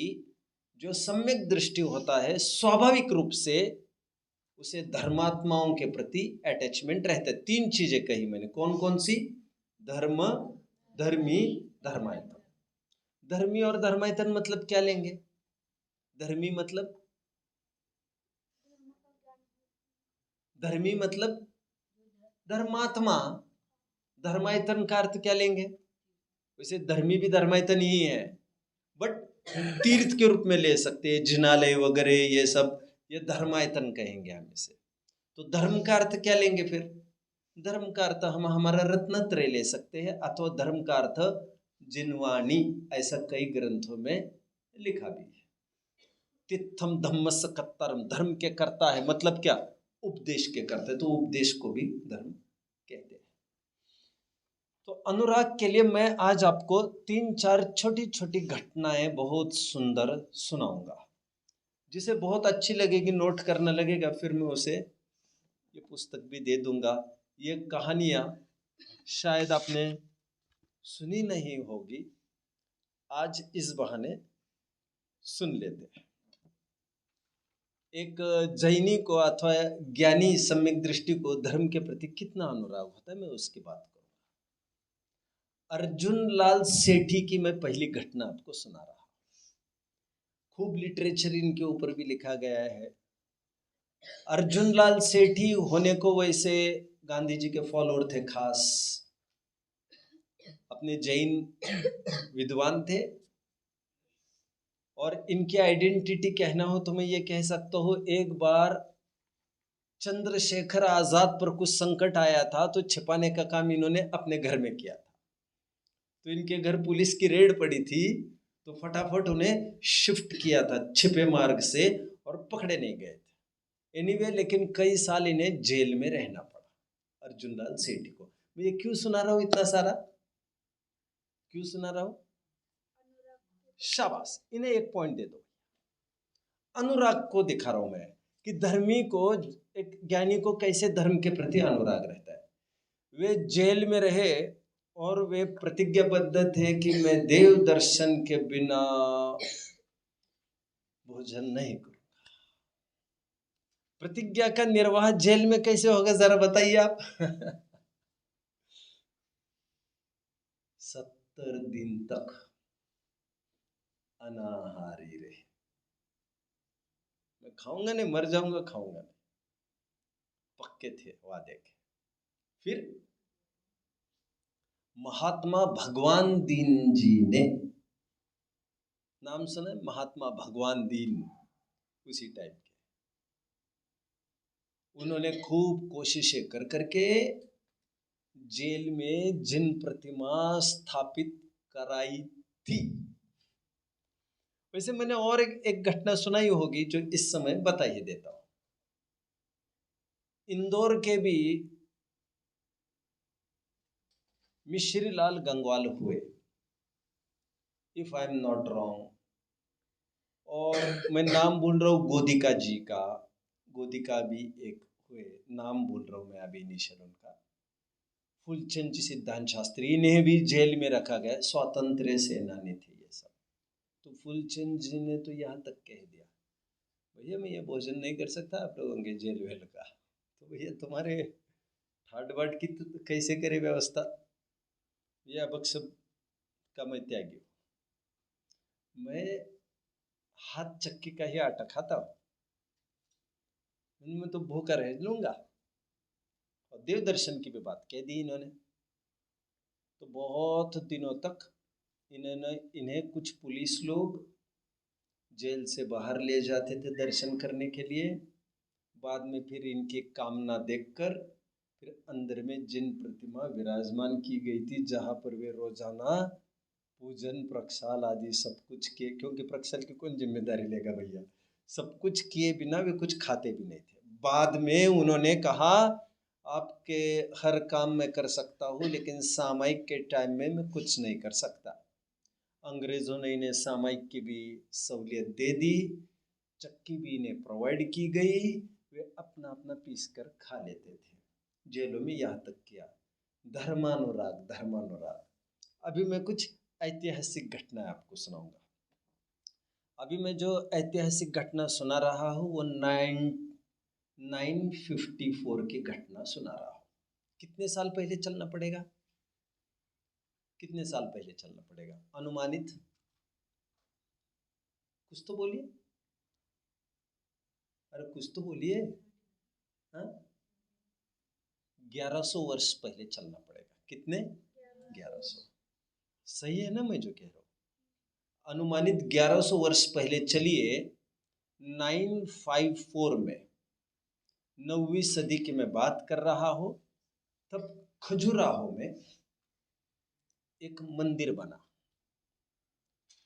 S1: जो सम्यक दृष्टि होता है स्वाभाविक रूप से उसे धर्मात्माओं के प्रति अटैचमेंट रहता है। 3 चीजें कही मैंने, कौन कौन सी? धर्म, धर्मी, धर्मायतन। धर्मी और धर्मायतन मतलब क्या लेंगे? धर्मी मतलब, धर्मी मतलब धर्मात्मा। धर्मायतन का अर्थ क्या लेंगे? वैसे धर्मी भी धर्मायतन ही है, बट तीर्थ के रूप में ले सकते हैं। जिनालय वगैरह ये सब, ये धर्मायतन कहेंगे हम इसे। तो धर्म का अर्थ क्या लेंगे फिर? धर्म का अर्थ हम हमारा रत्नत्रय ले सकते हैं, अथवा धर्म का अर्थ जिनवाणी, ऐसा कई ग्रंथों में लिखा भी है। तिथम धम्मस कर्तारम, धर्म के कर्ता है मतलब क्या? उपदेश के कर्ता है, तो उपदेश को भी धर्म कहते हैं। तो तो अनुराग के लिए मैं आज आपको 3-4 छोटी छोटी घटनाएं बहुत सुंदर सुनाऊंगा, जिसे बहुत अच्छी लगेगी, नोट करना लगेगा, फिर मैं उसे ये पुस्तक भी दे दूंगा। ये कहानियां शायद आपने सुनी नहीं होगी, आज इस बहाने सुन लेते हैं। एक जैनी को अथवा ज्ञानी सम्यक दृष्टि को धर्म के प्रति कितना अनुराग होता है, मैं उसकी बात करूंगा। अर्जुन लाल सेठी की मैं पहली घटना आपको सुना रहा हूं। खूब लिटरेचर इनके ऊपर भी लिखा गया है। अर्जुन लाल सेठी होने को वैसे गांधी जी के फॉलोअर थे, खास अपने जैन विद्वान थे। और इनकी आइडेंटिटी कहना हो तो मैं ये कह सकता हूँ, एक बार चंद्रशेखर आजाद पर कुछ संकट आया था तो छिपाने का काम इन्होंने अपने घर में किया था। तो इनके घर पुलिस की रेड पड़ी थी तो फटाफट उन्हें शिफ्ट किया था छिपे मार्ग से, और पकड़े नहीं गए थे। एनीवे, लेकिन कई साल इन्हें जेल में रहना पड़ा अर्जुन लाल सेठी को। मैं ये क्यों सुना रहा हूँ, इतना सारा क्यों सुना रहा हूँ? शाबाश, इन्हें एक पॉइंट दे दो। अनुराग को दिखा रहा हूं मैं कि धर्मी को, एक ज्ञानी को कैसे धर्म के प्रति अनुराग रहता है। वे जेल में रहे और वे प्रतिज्ञाबद्ध थे कि मैं देव दर्शन के बिना भोजन नहीं करूंगा। प्रतिज्ञा का निर्वाह जेल में कैसे होगा, जरा बताइए आप। 70 दिन तक अनाहारी रहे। मैं खाऊंगा नहीं, मर जाऊंगा, खाऊंगा नहीं, पक्के थे वादे के। फिर महात्मा भगवान दीन जी ने, नाम सुना महात्मा भगवान दीन, उसी टाइप के। उन्होंने खूब कोशिशें कर करके जेल में जिन प्रतिमा स्थापित कराई थी। वैसे मैंने और एक घटना सुनाई होगी जो इस समय बता ही देता हूं। इंदौर के भी मिश्री लाल गंगवाल हुए, if I am not wrong, और मैं नाम भूल रहा हूँ गोदिका जी का, गोदिका भी एक हुए, नाम भूल रहा हूँ मैं अभी इनिशियल उनका। फूलचंद जी सिद्धांत शास्त्री, इन्हें भी जेल में रखा गया, स्वातंत्र सेनानी थे ये सब। तो फूलचंद जी ने तो यहाँ तक कह दिया, भैया मैं ये भोजन नहीं कर सकता आप लोगों के जेल वेल का, तो भैया तुम्हारे ठाट बाट की तो कैसे करे व्यवस्था, ये अब सब का मैं त्यागी हूँ, मैं हाथ चक्की का ही आटा खाता हूँ, मैं तो भूखा रह लूंगा। और देव दर्शन की भी बात कह दी इन्होंने। तो बहुत दिनों तक इन्हें कुछ पुलिस लोग जेल से बाहर ले जाते थे दर्शन करने के लिए। बाद में फिर इनकी कामना देखकर फिर अंदर में जिन प्रतिमा विराजमान की गई थी, जहाँ पर वे रोजाना पूजन प्रक्षाल आदि सब कुछ किए, क्योंकि प्रक्षाल की कौन जिम्मेदारी लेगा भैया, सब कुछ किए बिना वे कुछ खाते भी नहीं थे। बाद में उन्होंने कहा आपके हर काम मैं कर सकता हूँ, लेकिन सामायिक के टाइम में मैं कुछ नहीं कर सकता। अंग्रेजों ने इन्हें सामायिक की भी सहूलियत दे दी, चक्की भी इन्हें प्रोवाइड की गई, वे अपना अपना पीस कर खा लेते थे। जेलों में यहाँ तक किया। धर्मानुराग, धर्मानुराग। अभी मैं कुछ ऐतिहासिक घटना आपको सुनाऊंगा। अभी मैं जो ऐतिहासिक घटना सुना रहा हूँ वो 954 की घटना सुना रहा हूँ। कितने साल पहले चलना पड़ेगा, कितने साल पहले चलना पड़ेगा अनुमानित, कुछ तो बोलिए, अरे कुछ तो बोलिए। हाँ, 1100 वर्ष पहले चलना पड़ेगा। कितने? 1100। सही है ना मैं जो कह रहा हूँ? अनुमानित 1100 वर्ष पहले चलिए। 954 में, 9वीं सदी की मैं बात कर रहा हूँ, तब खजुराहो में एक मंदिर बना।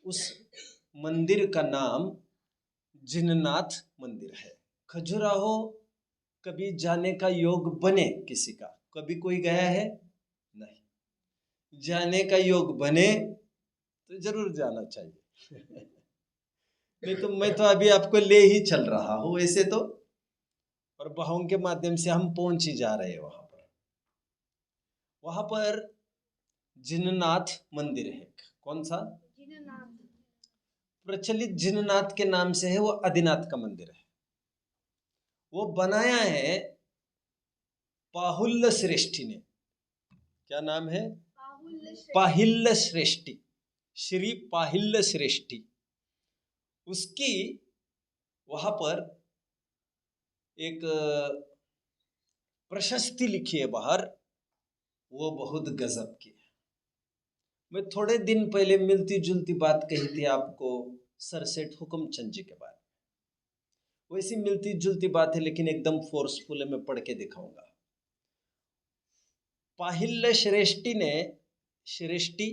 S1: उस मंदिर का नाम जिननाथ मंदिर है। खजुराहो कभी जाने का योग बने किसी का, कभी कोई गया है? नहीं। जाने का योग बने तो जरूर जाना चाहिए। नहीं तो मैं तो अभी आपको ले ही चल रहा हूँ ऐसे तो, और बहाओं के माध्यम से हम पहुंच ही जा रहे हैं वहां पर। वहां पर जिननाथ मंदिर है। कौन सा?
S2: जिननाथ।
S1: प्रचलित जिननाथ के नाम से है, वो आदिनाथ का मंदिर है। वो बनाया है पाहुल्य श्रेष्ठी ने। क्या नाम है? पाहिल्य श्रेष्ठी, श्री पाहिल्य श्रेष्ठी। उसकी वहां पर एक प्रशस्ति लिखी है बाहर, वो बहुत गजब की है। मैं थोड़े दिन पहले मिलती जुलती बात कही थी आपको सर सेठ हुक्मचंद जी के बारे में, वैसी मिलती जुलती बात है लेकिन एकदम फोर्सफुल है, मैं पढ़ के दिखाऊंगा। पाहिल्य श्रेष्ठी ने, श्रेष्ठी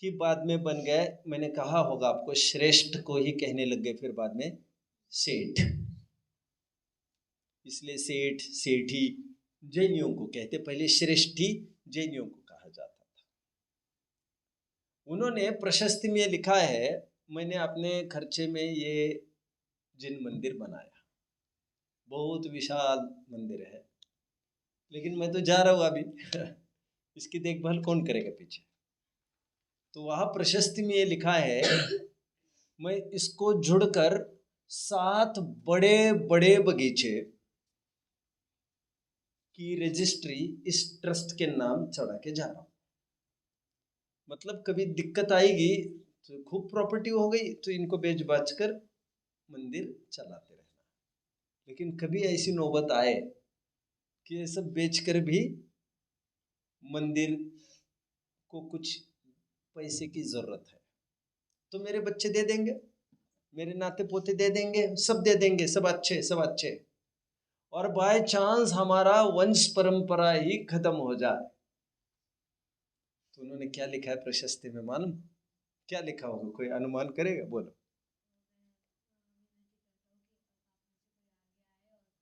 S1: ही बाद में बन गए, मैंने कहा होगा आपको, श्रेष्ठ को ही कहने लग गए फिर बाद में सेठ, इसलिए सेठ सेठी जैनियों को कहते, पहले श्रेष्ठी जैनियों को कहा जाता था। उन्होंने प्रशस्ति में लिखा है, मैंने अपने खर्चे में ये जिन मंदिर बनाया, बहुत विशाल मंदिर है, लेकिन मैं तो जा रहा हूँ अभी इसकी देखभाल कौन करेगा पीछे। तो वहां प्रशस्ति में ये लिखा है, मैं इसको जुड़कर 7 बड़े बड़े बगीचे की रजिस्ट्री इस ट्रस्ट के नाम चढ़ा के जा रहा हूं। मतलब कभी दिक्कत आएगी तो खूब प्रॉपर्टी हो गई तो इनको बेच बाच कर मंदिर चलाते रहना, लेकिन कभी ऐसी नौबत आए कि ये सब बेचकर भी मंदिर को कुछ पैसे की जरूरत है तो मेरे बच्चे दे देंगे, मेरे नाते पोते दे देंगे, सब दे देंगे, सब अच्छे सब अच्छे, और बाय चांस हमारा वंश परंपरा ही खत्म हो जाए तो उन्होंने क्या लिखा है प्रशस्ति में मालूम? क्या लिखा होगा, कोई अनुमान करेगा? बोलो।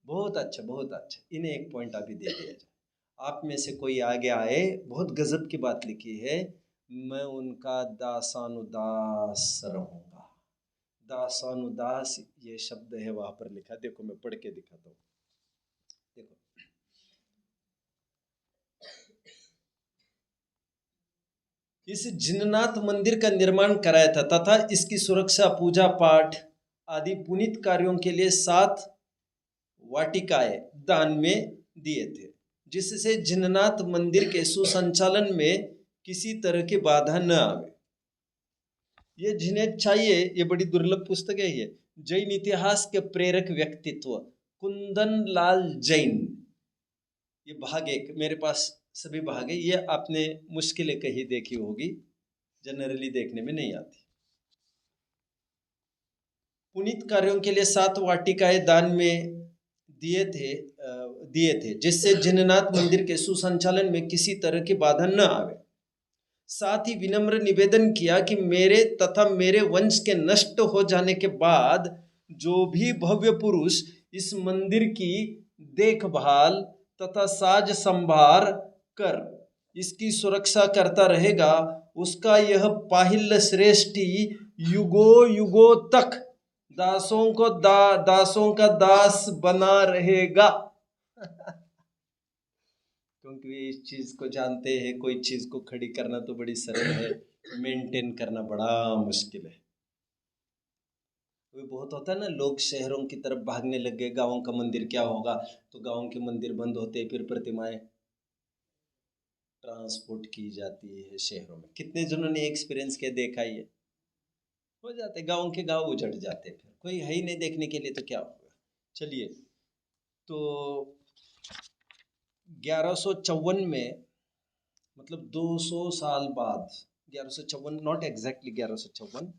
S1: बहुत अच्छा बहुत अच्छा, इन्हें एक पॉइंट अभी दे दिया जाए। आप में से कोई आगे आए, बहुत गजब की बात लिखी है, मैं उनका दासानुदास रहूंगा। दासानुदास ये शब्द है वहां पर लिखा, देखो मैं पढ़ के दिखाता हूँ। देखो, इस जिननाथ मंदिर का निर्माण कराया था तथा इसकी सुरक्षा, पूजा पाठ आदि पुनीत कार्यों के लिए 7 वाटिकाएं दान में दिए थे, जिससे जिननाथ मंदिर के सुसंचालन में किसी तरह की बाधा न आवे। ये जिन्हें चाहिए, ये बड़ी दुर्लभ पुस्तक है ये, जैन इतिहास के प्रेरक व्यक्तित्व कुंदन लाल जैन। ये भाग 1, मेरे पास सभी भाग है, ये आपने मुश्किलें कहीं देखी होगी, जनरली देखने में नहीं आती। पुनीत कार्यों के लिए 7 वाटिकाएं दान में दिए थे जिससे जिननाथ मंदिर के सुसंचालन में किसी तरह की बाधा न आवे। साथ ही विनम्र निवेदन किया कि मेरे तथा मेरे वंश के नष्ट हो जाने के बाद जो भी भव्य पुरुष इस मंदिर की देखभाल तथा साज संभार कर इसकी सुरक्षा करता रहेगा, उसका यह पाहिल्य श्रेष्ठी युगो युगो तक दासों का दास बना रहेगा। क्योंकि इस चीज को जानते हैं, कोई चीज को खड़ी करना तो बड़ी सरल है, मेंटेन करना बड़ा मुश्किल है। वो बहुत होता है ना, लोग शहरों की तरफ भागने लग गए, गाँव का मंदिर क्या होगा, तो गाँव के मंदिर बंद होते, फिर प्रतिमाएं ट्रांसपोर्ट की जाती है शहरों में। कितने जनों ने एक्सपीरियंस किया, देखा ही है, हो जाते गाँव के गाँव उजड़ जाते, फिर कोई है ही नहीं देखने के लिए तो क्या होगा। चलिए, तो 1154 में, मतलब 200 साल बाद, 1154 नॉट एग्जैक्टली 1154,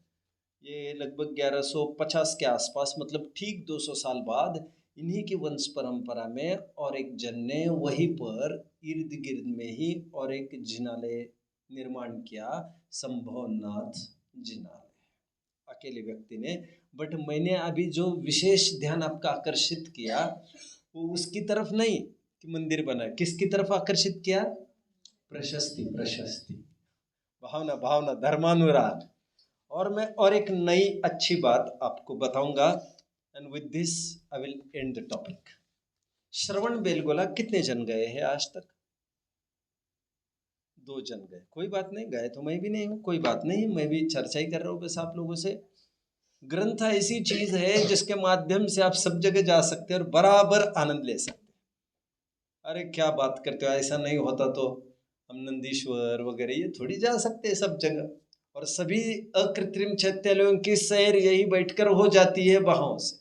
S1: ये लगभग 1150 के आसपास, मतलब ठीक 200 साल बाद इन्हीं की वंश परंपरा में और एक जन ने वहीं पर इर्द गिर्द में ही और एक जिनालय निर्माण किया, संभवनाथ जिनालय, अकेले व्यक्ति ने। बट मैंने अभी जो विशेष ध्यान आपका आकर्षित किया वो उसकी तरफ नहीं कि मंदिर बना, किसकी तरफ आकर्षित किया? प्रशस्ति प्रशस्ति, भावना भावना, धर्मानुराग। और मैं और एक नई अच्छी बात आपको बताऊंगा, and with this I will end the topic. Shravanabelagola कितने जन गए हैं आज तक? 2 जन गए। कोई बात नहीं, गए तो मैं भी नहीं हूँ, कोई बात नहीं, मैं भी चर्चा ही कर रहा हूँ बस आप लोगों से। ग्रंथ ऐसी चीज है जिसके माध्यम से आप सब जगह जा सकते हैं और बराबर आनंद ले सकते हैं। अरे क्या बात करते हो, ऐसा नहीं होता तो हम नंदीश्वर वगैरह ये थोड़ी जा सकते हैं सब जगह, और सभी अकृत्रिम चैत्यालयों की सैर यही बैठकर हो जाती है बाहों से।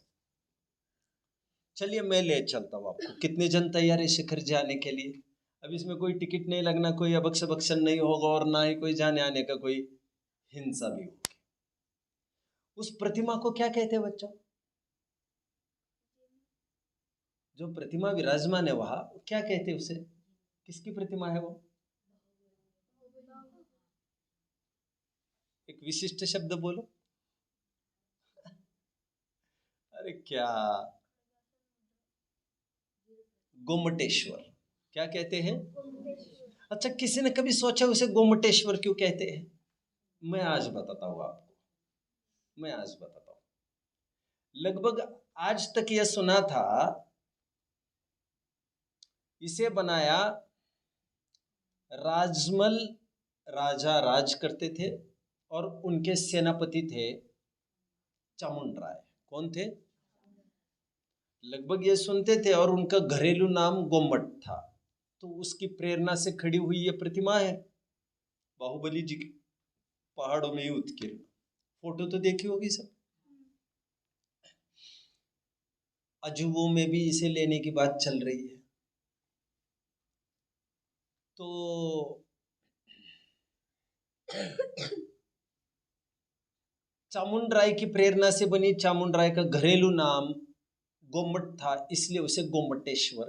S1: चलिए मैं ले चलता हूँ आपको। कितने जन तैयार है शिखर जी आने के लिए? अब इसमें कोई टिकट नहीं लगना, कोई अबक्ष बक्शन नहीं होगा, और ना ही कोई जाने आने का कोई हिंसा भी होगी। उस प्रतिमा को क्या कहते हैं बच्चों? जो प्रतिमा विराजमान है वहां, क्या कहते हैं उसे? किसकी प्रतिमा है वो? एक विशिष्ट शब्द बोलो। अरे क्या, गोमटेश्वर। क्या कहते हैं? अच्छा, किसी ने कभी सोचा उसे गोमटेश्वर क्यों कहते हैं? मैं आज बताता हूँ आपको, मैं आज बताता हूँ। लगभग आज तक यह सुना था, इसे बनाया राजमल राजा राज करते थे, और उनके सेनापति थे चामुंड राय। कौन थे? लगभग ये सुनते थे, और उनका घरेलू नाम गोमट था। तो उसकी प्रेरणा से खड़ी हुई ये प्रतिमा है, बाहुबली जी की पहाड़ों में ही उत्कीर्ण। फोटो तो देखी होगी सब। अजूबों में भी इसे लेने की बात चल रही है। तो चामुंड राय की प्रेरणा से बनी, चामुंड राय का घरेलू नाम गोमट था, इसलिए उसे गोमटेश्वर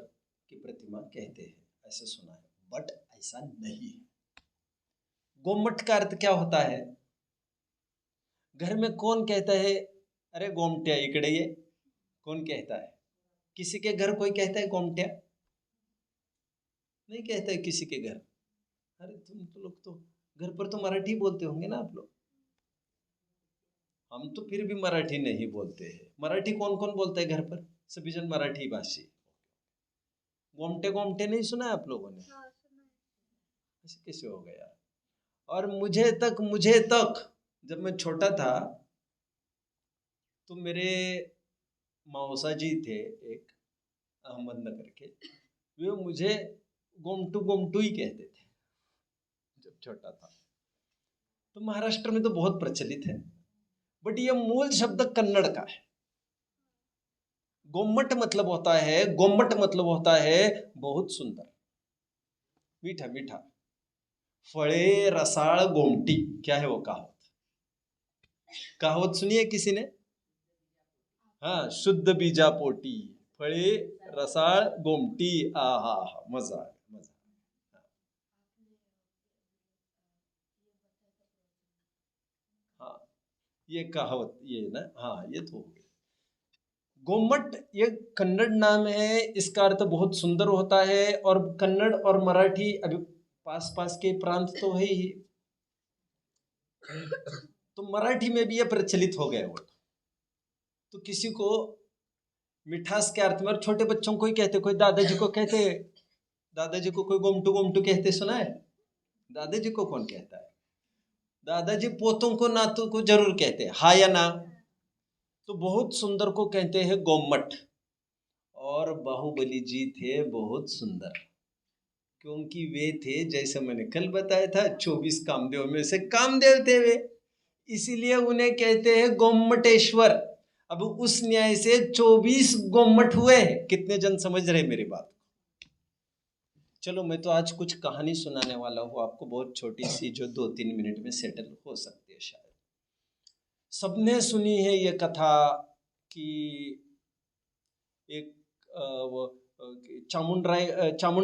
S1: की प्रतिमा कहते हैं, ऐसा सुना है। बट ऐसा नहीं है। गोमट का अर्थ क्या होता है? घर में कौन कहता है अरे गोमटिया इकड़े ये? कौन कहता है? किसी के घर कोई कहता है गोमटिया? नहीं कहता है किसी के घर। अरे तुम तो लोग तो घर पर तो मराठी बोलते होंगे ना आप लोग। हम तो फिर भी मराठी नहीं बोलते हैं। मराठी कौन कौन बोलता है घर पर? सभी जन मराठी भाषी। गोमटे गोमटे नहीं सुना है आप लोगों ने? ऐसे कैसे हो गया? और मुझे तक जब मैं छोटा था, तो मेरे मौसा जी थे एक, अहमदनगर के, वे मुझे गोमटू गोमटू ही कहते थे जब छोटा था। तो महाराष्ट्र में तो बहुत प्रचलित है, बट ये मूल शब्द कन्नड़ का है। गोमट मतलब होता है, गोमट मतलब होता है बहुत सुंदर, मीठा मीठा। फळे रसाळ गोमटी, क्या है वो कहावत? कहावत सुनी है किसी ने? हाँ, शुद्ध बीजा पोटी, फळे रसाळ गोमटी। आहा, मजा मजा। हाँ, ये कहावत ये ना, हाँ ये तो हो गया। गोमट ये कन्नड़ नाम है, इसका अर्थ बहुत सुंदर होता है। और कन्नड़ और मराठी अभी पास पास के प्रांत तो है ही, तो मराठी में भी ये प्रचलित हो गया वर्ड। तो किसी को मिठास के अर्थ में, और छोटे बच्चों को ही कहते, कोई दादाजी को कहते, दादाजी को कोई गोमटू गोमटू कहते सुना है? दादाजी को कौन कहता है? दादाजी पोतों को नातों को जरूर कहते हैं, हाँ या ना? तो बहुत सुंदर को कहते हैं गोमट। और बाहुबली जी थे बहुत सुंदर, क्योंकि वे थे, जैसे मैंने कल बताया था, 24 कामदेव में से कामदेव थे वे, इसीलिए उन्हें कहते हैं गोमटेश्वर। अब उस न्याय से 24 गोमट हुए हैं। कितने जन समझ रहे मेरी बात? चलो, मैं तो आज कुछ कहानी सुनाने वाला हूँ आपको, बहुत छोटी सी, जो 2-3 मिनट में सेटल हो सकती है शायद। सबने सुनी है ये कथा कि एक वो चामुंड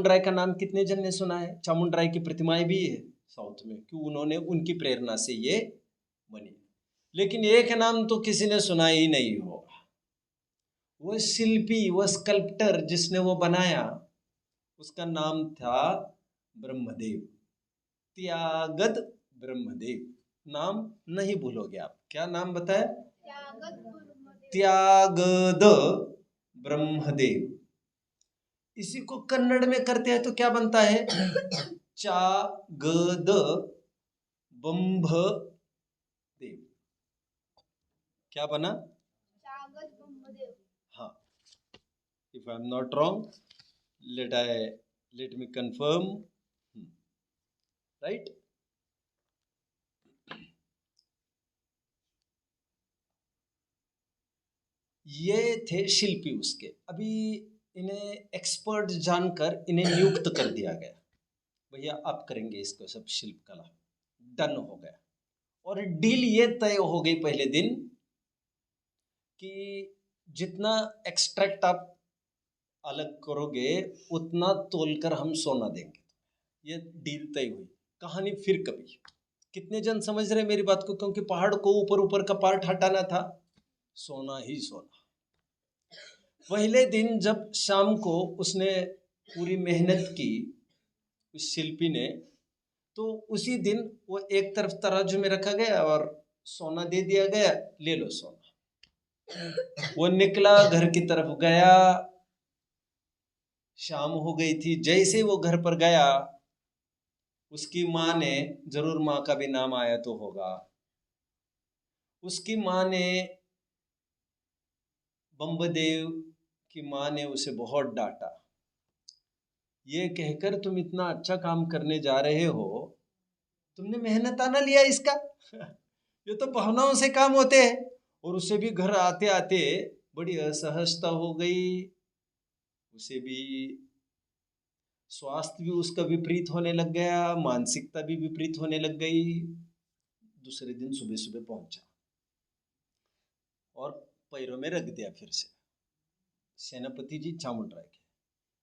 S1: राय का नाम कितने जन ने सुना है? चामुंड राय की प्रतिमाएं भी है साउथ में, कि उन्होंने, उनकी प्रेरणा से ये बनी। लेकिन एक नाम तो किसी ने सुना ही नहीं होगा। वो शिल्पी, वो स्कल्प्टर जिसने वो बनाया, उसका नाम था ब्रह्मदेव। त्यागद ब्रह्मदेव। नाम नहीं भूलोगे आप। क्या नाम बताया? त्यागद ब्रह्मदेव। इसी को कन्नड़ में करते हैं तो क्या बनता है? चागद ब्रह्मदेव। क्या बना? हाँ, if I am not wrong, let me confirm, right? ये थे शिल्पी उसके। अभी इन्हें एक्सपर्ट जानकर इन्हें नियुक्त कर दिया गया, भैया आप करेंगे इसको सब शिल्प कला। डन हो गया और डील ये तय हो गई पहले दिन कि जितना एक्सट्रैक्ट आप अलग करोगे उतना तोलकर हम सोना देंगे। ये डील तय हुई। कहानी फिर कभी। कितने जन समझ रहे मेरी बात को? क्योंकि पहाड़ को ऊपर ऊपर का पार्ट हटाना था, सोना ही सोना। पहले दिन जब शाम को उसने पूरी मेहनत की उस शिल्पी ने, तो उसी दिन वो एक तरफ तराजू में रखा गया और सोना दे दिया गया, ले लो सोना। वो निकला, घर की तरफ गया, शाम हो गई थी। जैसे वो घर पर गया, उसकी माँ ने, जरूर माँ का भी नाम आया तो होगा, उसकी माँ ने, ब्रह्मदेव की माँ ने उसे बहुत डांटा। ये कहकर तुम इतना अच्छा काम करने जा रहे हो, तुमने मेहनताना लिया इसका? ये तो भावनाओं से काम होते हैं। और उसे भी घर आते आते बड़ी असहजता हो गई, उसे भी स्वास्थ्य भी उसका विपरीत होने लग गया, मानसिकता भी विपरीत होने लग गई। दूसरे दिन सुबह सुबह पहुंचा और पैरों में रख दिया फिर से, सेनापति जी चामुंडराय के,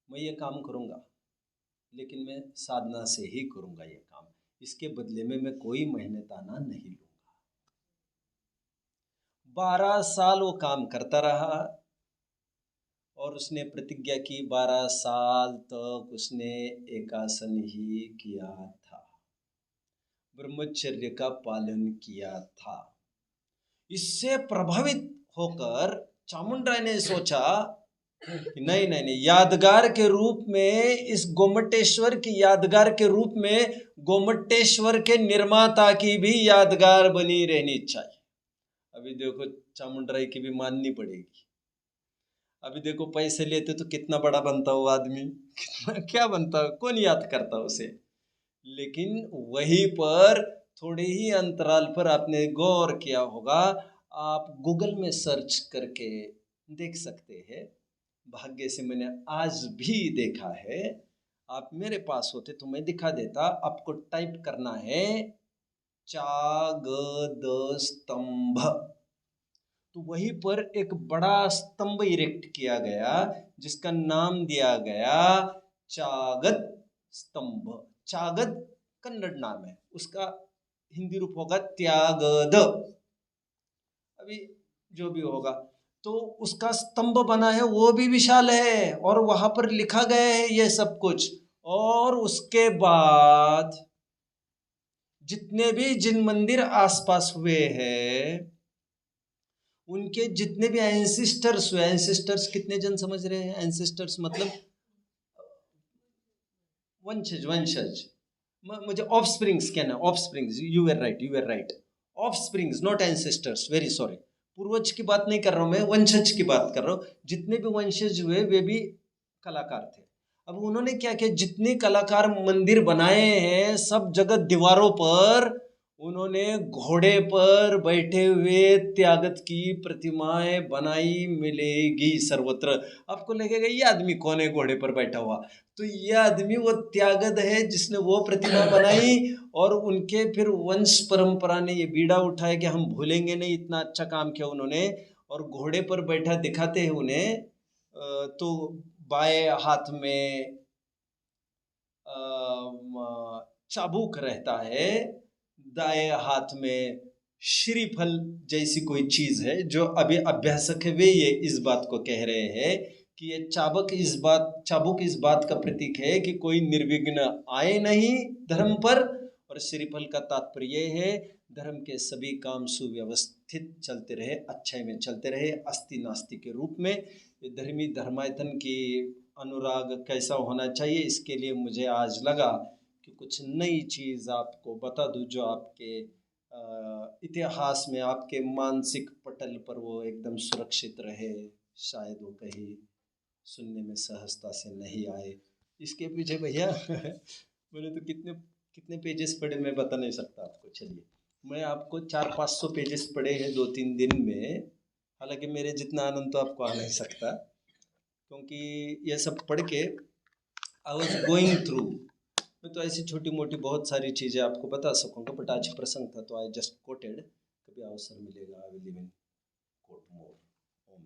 S1: मैं ये काम करूंगा लेकिन मैं साधना से ही करूंगा ये काम, इसके बदले में मैं कोई मेहनताना नहीं लूंगा। 12 साल वो काम करता रहा और उसने प्रतिज्ञा की, 12 साल तक उसने एकासन ही किया था, ब्रह्मचर्य का पालन किया था। इससे प्रभावित होकर चामुंडराय ने सोचा कि नहीं नहीं नहीं, यादगार के रूप में, इस गोमटेश्वर की यादगार के रूप में, गोमटेश्वर के निर्माता की भी यादगार बनी रहनी चाहिए। अभी देखो चामुंडराय की भी माननी पड़ेगी। अभी देखो पैसे लेते तो कितना बड़ा बनता वो आदमी, कितना क्या बनता, कौन याद करता उसे। लेकिन वहीं पर थोड़े ही अंतराल पर आपने गौर किया होगा, आप गूगल में सर्च करके देख सकते हैं। भाग्य से मैंने आज भी देखा है, आप मेरे पास होते तो मैं दिखा देता। आपको टाइप करना है चागद स्तंभ, तो वहीं पर एक बड़ा स्तंभ इरेक्ट किया गया जिसका नाम दिया गया चागद स्तंभ। चागद कन्नड़ नाम है, उसका हिंदी रूप होगा त्यागद। अभी जो भी होगा, तो उसका स्तंभ बना है, वो भी विशाल है और वहां पर लिखा गया है ये सब कुछ। और उसके बाद जितने भी जिन मंदिर आसपास हुए हैं, उनके जितने भी एंसिस्टर्स हुए, एंसिस्टर्स कितने जन समझ रहे हैं? एंसिस्टर्स मतलब वंशज, वंशज, मुझे ऑफ स्प्रिंग्स कहना, offsprings, you are right, you are right, offsprings not ancestors, very sorry. पूर्वज की बात नहीं कर रहा हूं मैं, वंशज की बात कर रहा हूं। जितने भी वंशज हुए वे भी कलाकार थे। अब उन्होंने क्या किया, जितने कलाकार मंदिर बनाए हैं सब जगह दीवारों पर उन्होंने घोड़े पर बैठे हुए त्यागत की प्रतिमाएं बनाई मिलेगी सर्वत्र। आपको लगेगा ये आदमी कौन है घोड़े पर बैठा हुआ, तो ये आदमी वो त्यागत है जिसने वो प्रतिमा बनाई। और उनके फिर वंश परंपरा ने ये बीड़ा उठाया कि हम भूलेंगे नहीं, इतना अच्छा काम किया उन्होंने। और घोड़े पर बैठा दिखाते हैं उन्हें, तो बाएं हाथ में चाबुक रहता है, दाएं हाथ में श्रीफल जैसी कोई चीज है। जो अभी अभ्यासक है वे ये इस बात को कह रहे हैं कि ये चाबुक इस बात का प्रतीक है कि कोई निर्विघ्न आए नहीं धर्म पर, और श्रीफल का तात्पर्य यह है, धर्म के सभी काम सुव्यवस्थित चलते रहे, अच्छाई में चलते रहे, अस्ति नास्ति के रूप में। ये धर्मी धर्मायतन की अनुराग कैसा होना चाहिए, इसके लिए मुझे आज लगा कि कुछ नई चीज़ आपको बता दूं, जो आपके इतिहास में, आपके मानसिक पटल पर वो एकदम सुरक्षित रहे। शायद वो कहीं सुनने में सहजता से नहीं आए। इसके पीछे भैया मैंने तो कितने कितने पेजेस पढ़े मैं बता नहीं सकता आपको। चलिए, मैं आपको 400-500 पेजेस पढ़े हैं 2-3 दिन में। हालांकि मेरे जितना आनंद तो आपको आ नहीं सकता, क्योंकि ये सब पढ़ के आई वॉज गोइंग थ्रू। मैं तो ऐसी छोटी मोटी बहुत सारी चीज़ें आपको बता सकूँगा, बट आज प्रसंग था तो आई जस्ट कोटेड। कभी अवसर मिलेगा I will even quote more. Om.